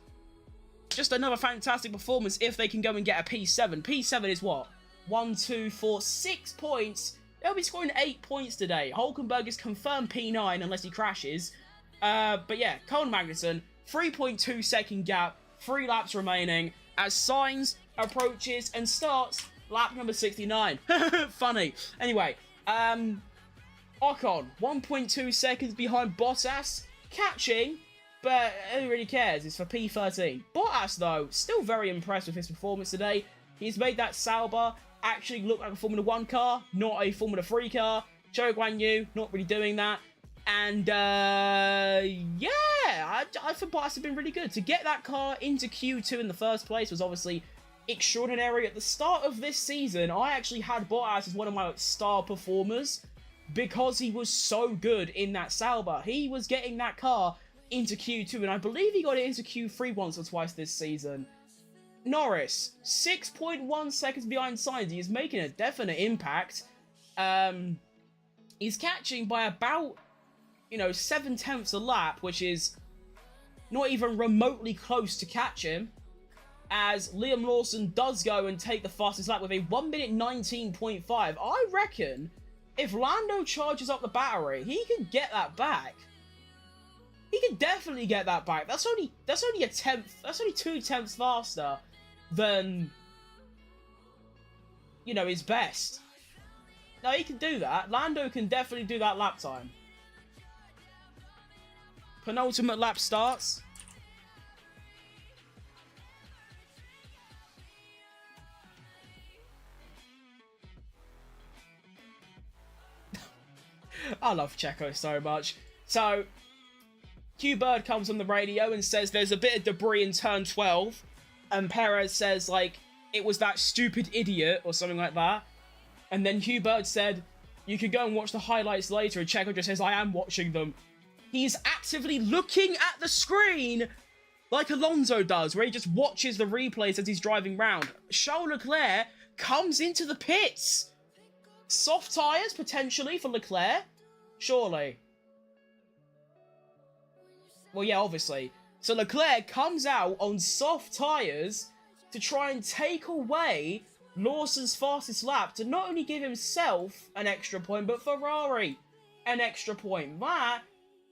A: just another fantastic performance if they can go and get a P7. P7 is what? 1, 2, 4, 6 points. They'll be scoring 8 points today. Hulkenberg is confirmed P9 unless he crashes. But yeah, Colin Magnussen, 3.2 second gap, 3 laps remaining as Sainz approaches and starts lap number 69. Funny. Anyway, Ocon, 1.2 seconds behind Bottas, catching but who really cares? It's for P13. Bottas, though, still very impressed with his performance today. He's made that Sauber actually look like a Formula 1 car, not a Formula 3 car. Zhou Guanyu, not really doing that. And, yeah, I think Bottas have been really good. To get that car into Q2 in the first place was obviously extraordinary. At the start of this season, I actually had Bottas as one of my star performers because he was so good in that Sauber. He was getting that car into Q2, and I believe he got it into Q3 once or twice this season. Norris, 6.1 seconds behind Sainz. He is making a definite impact. He's catching by about, 7/10 a lap, which is not even remotely close to catch him, as Liam Lawson does go and take the fastest lap with a 1 minute 19.5. I reckon if Lando charges up the battery, he can get that back. He can definitely get that back. That's only a tenth. That's only 2 tenths faster than, his best. No, he can do that. Lando can definitely do that lap time. Penultimate lap starts. I love Checo so much. So, Q-Bird comes on the radio and says there's a bit of debris in turn 12. And Perez says, it was that stupid idiot or something like that. And then Q-Bird said, you can go and watch the highlights later. And Checo just says, I am watching them. He's actively looking at the screen like Alonso does, where he just watches the replays as he's driving round. Charles Leclerc comes into the pits. Soft tyres, potentially, for Leclerc. Surely. Well, yeah, obviously. So Leclerc comes out on soft tyres to try and take away Lawson's fastest lap to not only give himself an extra point, but Ferrari an extra point. That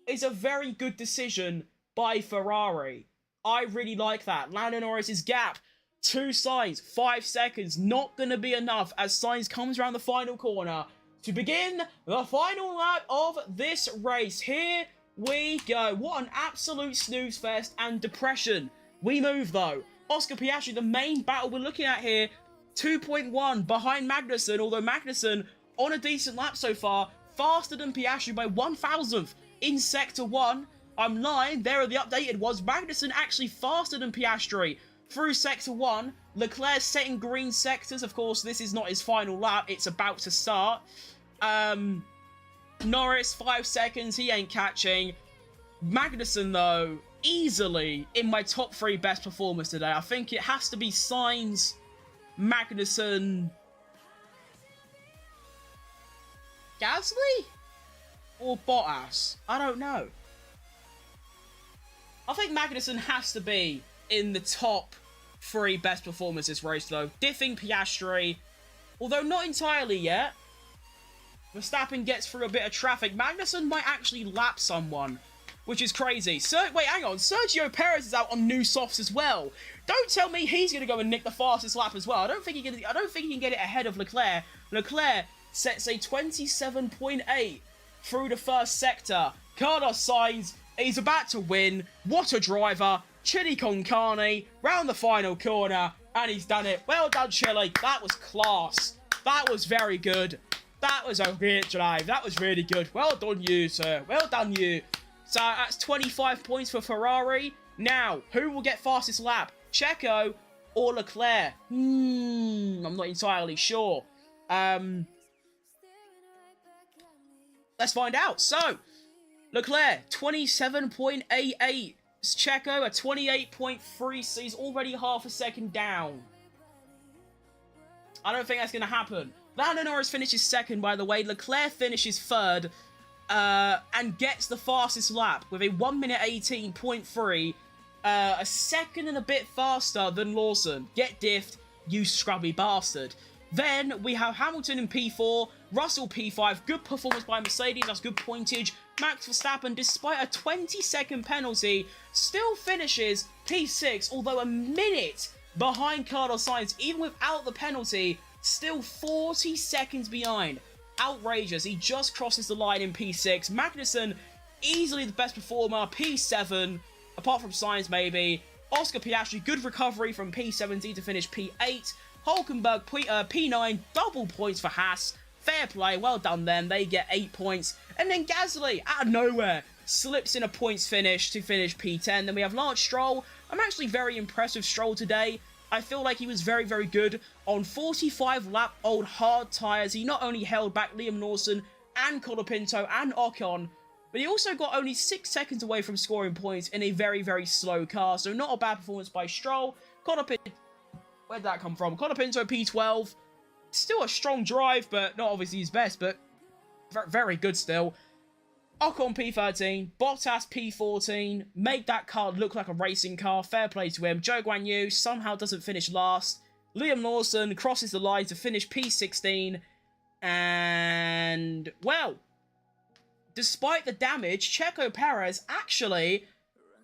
A: is a very good decision by Ferrari. I really like that. Lando Norris's gap to Sainz, 5 seconds, not going to be enough as Sainz comes around the final corner to begin the final lap of this race. Here we go. What an absolute snooze fest and depression. We move though. Oscar Piastri, the main battle we're looking at here, 2.1 behind Magnussen, although Magnussen on a decent lap so far, faster than Piastri by 1,000th in Sector 1. I'm lying, there are the updated ones. Magnussen actually faster than Piastri through Sector 1. Leclerc setting green sectors. Of course, this is not his final lap. It's about to start. Norris, 5 seconds. He ain't catching. Magnussen, though, easily in my top 3 best performers today. I think it has to be Sainz, Magnussen, Gasly? Or Bottas? I don't know. I think Magnussen has to be in the top 3 best performers this race, though. Diffing Piastri, although not entirely yet. Verstappen gets through a bit of traffic. Magnussen might actually lap someone, which is crazy. Wait, hang on. Sergio Perez is out on new softs as well. Don't tell me he's going to go and nick the fastest lap as well. I don't think he can get it ahead of Leclerc. Leclerc sets a 27.8 through the first sector. Carlos Sainz, he's about to win. What a driver. Chili con carne, round the final corner, and he's done it. Well done, Chili. That was class. That was very good. That was a great drive. That was really good. Well done, you, sir. Well done, you. So that's 25 points for Ferrari. Now, who will get fastest lap? Checo or Leclerc? I'm not entirely sure. Let's find out. So, Leclerc, 27.88. Checo, a 28.3. So he's already half a second down. I don't think that's going to happen. Lando Norris finishes second, by the way. Leclerc finishes third. And gets the fastest lap with a 1 minute 18.3. A second and a bit faster than Lawson. Get diffed, you scrubby bastard. Then we have Hamilton in P4, Russell P5. Good performance by Mercedes, that's good pointage. Max Verstappen, despite a 20-second penalty, still finishes P6, although a minute behind Carlos Sainz. Even without the penalty, still 40 seconds behind. Outrageous. He just crosses the line in P6. Magnussen, easily the best performer, P7. apart from Science maybe. Oscar Piastri, good recovery from P17 to finish P8. Hulkenberg, P9, double points for Haas. Fair play, well done them. They get 8 points. And then Gasly, out of nowhere, slips in a points finish to finish P10. Then we have Lance Stroll. I'm actually very impressed with Stroll today. I feel like he was very, very good. On 45-lap-old hard tyres, he not only held back Liam Lawson and Colapinto and Ocon, but he also got only 6 seconds away from scoring points in a very, very slow car. So not a bad performance by Stroll. Colapinto, where'd that come from? Colapinto P12. Still a strong drive, but not obviously his best, but very good still. Ocon P13, Bottas P14, make that car look like a racing car, fair play to him. Zhou Guanyu somehow doesn't finish last. Liam Lawson crosses the line to finish P16, and, well, despite the damage, Checo Perez actually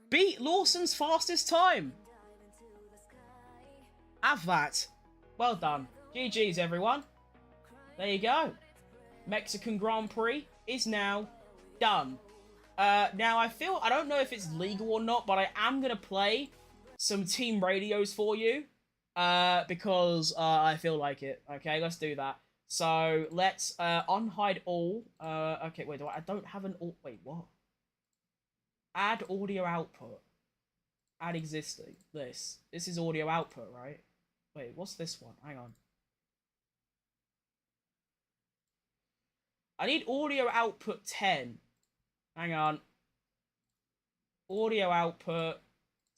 A: beat Lawson's fastest time. Have that. Well done. GG's, everyone. There you go. Mexican Grand Prix is now done. Now, I don't know if it's legal or not, but I am going to play some team radios for you. Because I feel like it. Okay, let's do that. So, let's unhide all. Okay, wait, I don't have an... Wait, what? Add audio output. Add existing. This is audio output, right? Wait, what's this one? Hang on. I need audio output 10. Hang on. Audio output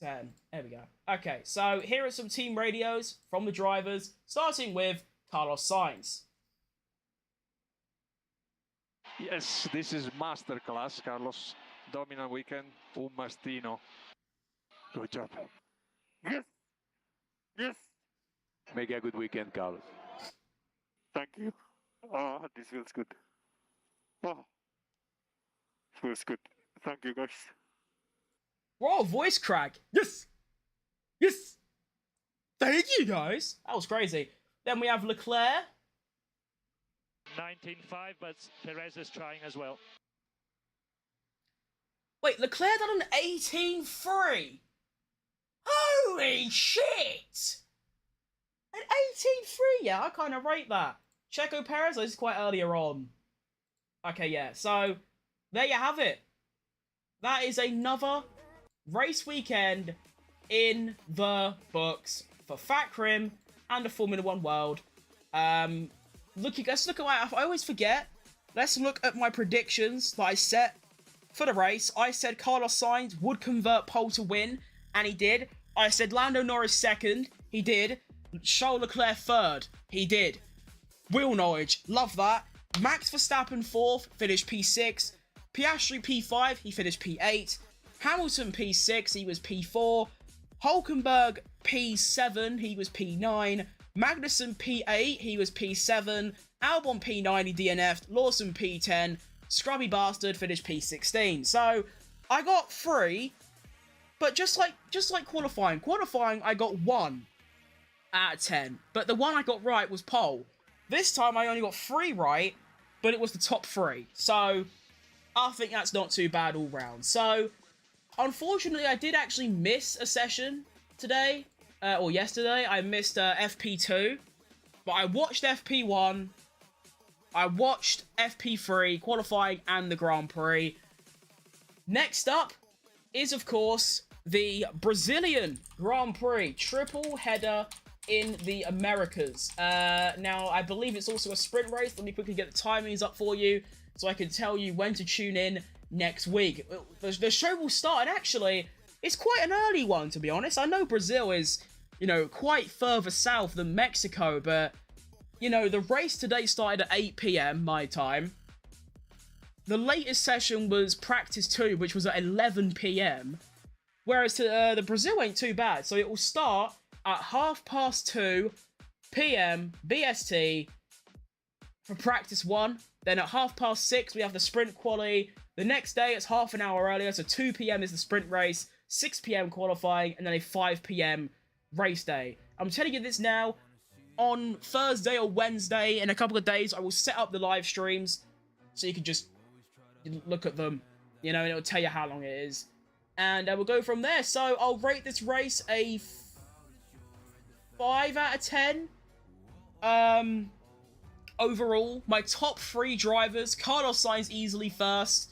A: 10. There we go. Okay, so here are some team radios from the drivers, starting with Carlos Sainz.
B: Yes, this is masterclass, Carlos. Dominant weekend, un mastino. Good job.
C: Yes. Yes.
B: Make a good weekend, Carlos.
C: Thank you. Oh, this feels good. Oh, feels good. Thank you, guys.
A: Whoa, voice crack. Yes. Yes. Thank you, guys. That was crazy. Then we have Leclerc.
D: 19.5, but Perez is trying as well.
A: Wait, Leclerc done an 18.3. Holy shit! An 18.3, yeah, I kind of rate that. Checo Perez, this is quite earlier on. Okay, yeah, so there you have it. That is another race weekend in the books for Fat Crim and the Formula 1 world. Let's look at I always forget. Let's look at my predictions that I set for the race. I said Carlos Sainz would convert pole to win, and he did. I said Lando Norris second, he did. Charles Leclerc third, he did. Wheel knowledge, love that. Max Verstappen fourth, finished P6. Piastri P5, he finished P8. Hamilton P6, he was P4. Hulkenberg P7, he was P9. Magnussen P8, he was P7. Albon P9, he DNF'd. Lawson P10. Scrubby Bastard finished P16. So, I got 3, but just like qualifying. Qualifying, I got 1 out of 10. But the one I got right was pole. This time, I only got 3 right, but it was the top 3. So, I think that's not too bad all round. So, unfortunately, I did actually miss a session today, or yesterday. I missed FP2, but I watched FP1, I watched FP3, qualifying, and the Grand Prix. Next up is, of course, the Brazilian Grand Prix, triple header in the Americas. Now, I believe it's also a sprint race. Let me quickly get the timings up for you so I can tell you when to tune in next week. The show will start, and actually, it's quite an early one, to be honest. I know Brazil is, quite further south than Mexico, but, the race today started at 8 p.m. my time. The latest session was practice 2, which was at 11 p.m. Whereas the Brazil ain't too bad. So it will start at 2:30 p.m. BST for practice 1. Then at 6:30 we have the sprint quali. The next day it's half an hour earlier, so 2 p.m. is the sprint race, 6 p.m. qualifying, and then a 5 p.m. race day. I'm telling you this now. On Thursday or Wednesday, in a couple of days, I will set up the live streams so you can just look at them, and it'll tell you how long it is. and we'll go from there. So I'll rate this race a 5 out of 10. Overall, my top 3 drivers, Carlos Sainz easily first.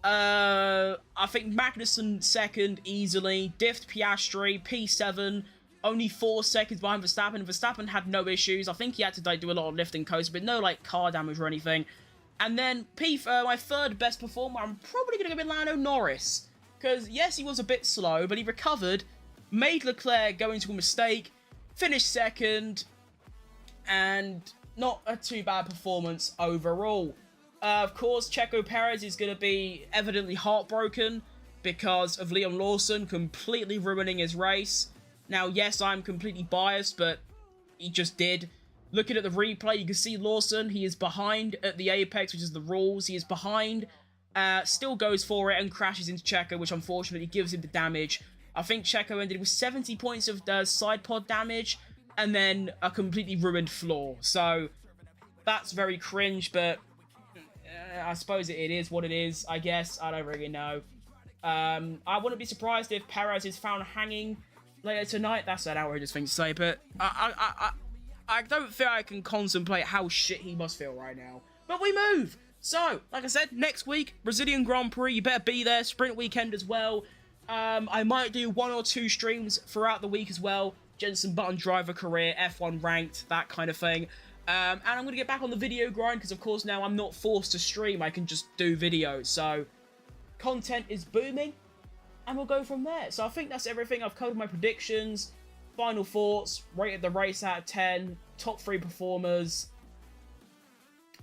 A: I think Magnussen second easily. Diff Piastri, P7, only 4 seconds behind Verstappen. Verstappen had no issues. I think he had to do a lot of lifting coast, but no like car damage or anything. And then my third best performer, I'm probably going to go with Lando Norris. Because yes, he was a bit slow, but he recovered, made Leclerc go into a mistake, finished second, and not a too bad performance overall. Of course, Checo Perez is going to be evidently heartbroken because of Liam Lawson completely ruining his race. Now, yes, I'm completely biased, but he just did. Looking at the replay, you can see Lawson, he is behind at the apex, which is the rules. He is behind, still goes for it and crashes into Checo, which unfortunately gives him the damage. I think Checo ended with 70 points of side pod damage, and then a completely ruined floor. So, that's very cringe, but I suppose it is what it is, I guess. I don't really know. I wouldn't be surprised if Perez is found hanging later tonight. That's an outrageous thing to say, but I don't think I can contemplate how shit he must feel right now. But we move! So, like I said, next week, Brazilian Grand Prix, you better be there. Sprint weekend as well. I might do 1 or 2 streams throughout the week as well. Jenson Button driver career, F1 ranked, that kind of thing. And I'm going to get back on the video grind because, of course, now I'm not forced to stream. I can just do videos. So, content is booming. And we'll go from there. So, I think that's everything. I've covered my predictions, final thoughts, rated the race out of 10, top 3 performers.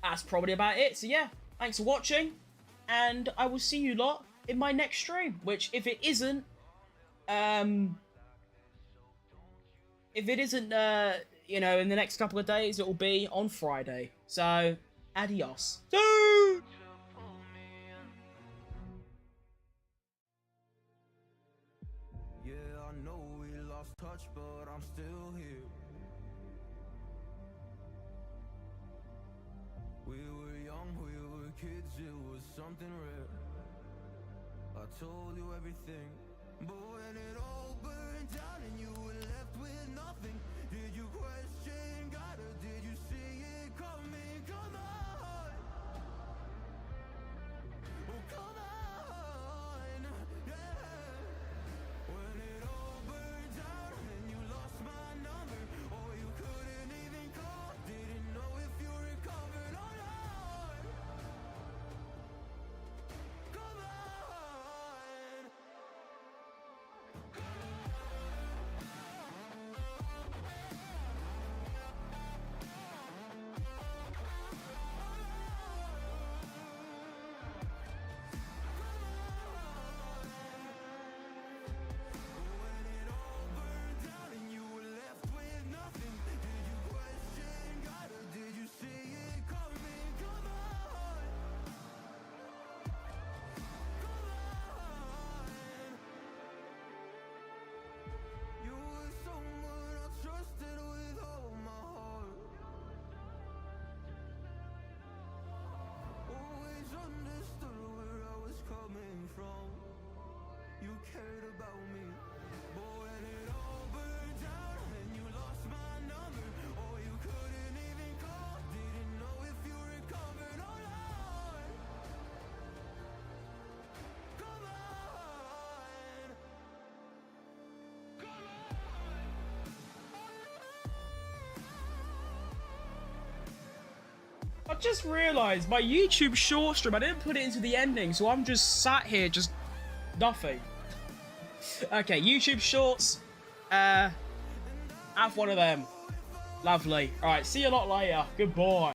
A: That's probably about it. So, yeah, thanks for watching. And I will see you lot in my next stream. Which, if it isn't, you know, in the next couple of days, it will be on Friday. So, adios. Dude!
E: Yeah, I know we lost touch, but I'm still here. We were young, we were kids, it was something rare. I told you everything, but when it all burned down and you were left with nothing, did you question God or did you see it coming? Come on, oh come on, yeah. When it all burned down and you lost my number, or you couldn't even call, didn't know if you recovered or not. Come on. You cared about me, but when it all burned down and you lost my number, or you couldn't even call, didn't know if you recovered or not. Come on, come on.
A: I just realised my YouTube short stream, I didn't put it into the ending, so I'm just sat here, just nothing. Okay, YouTube Shorts. Have one of them. Lovely. Alright, see you a lot later. Goodbye.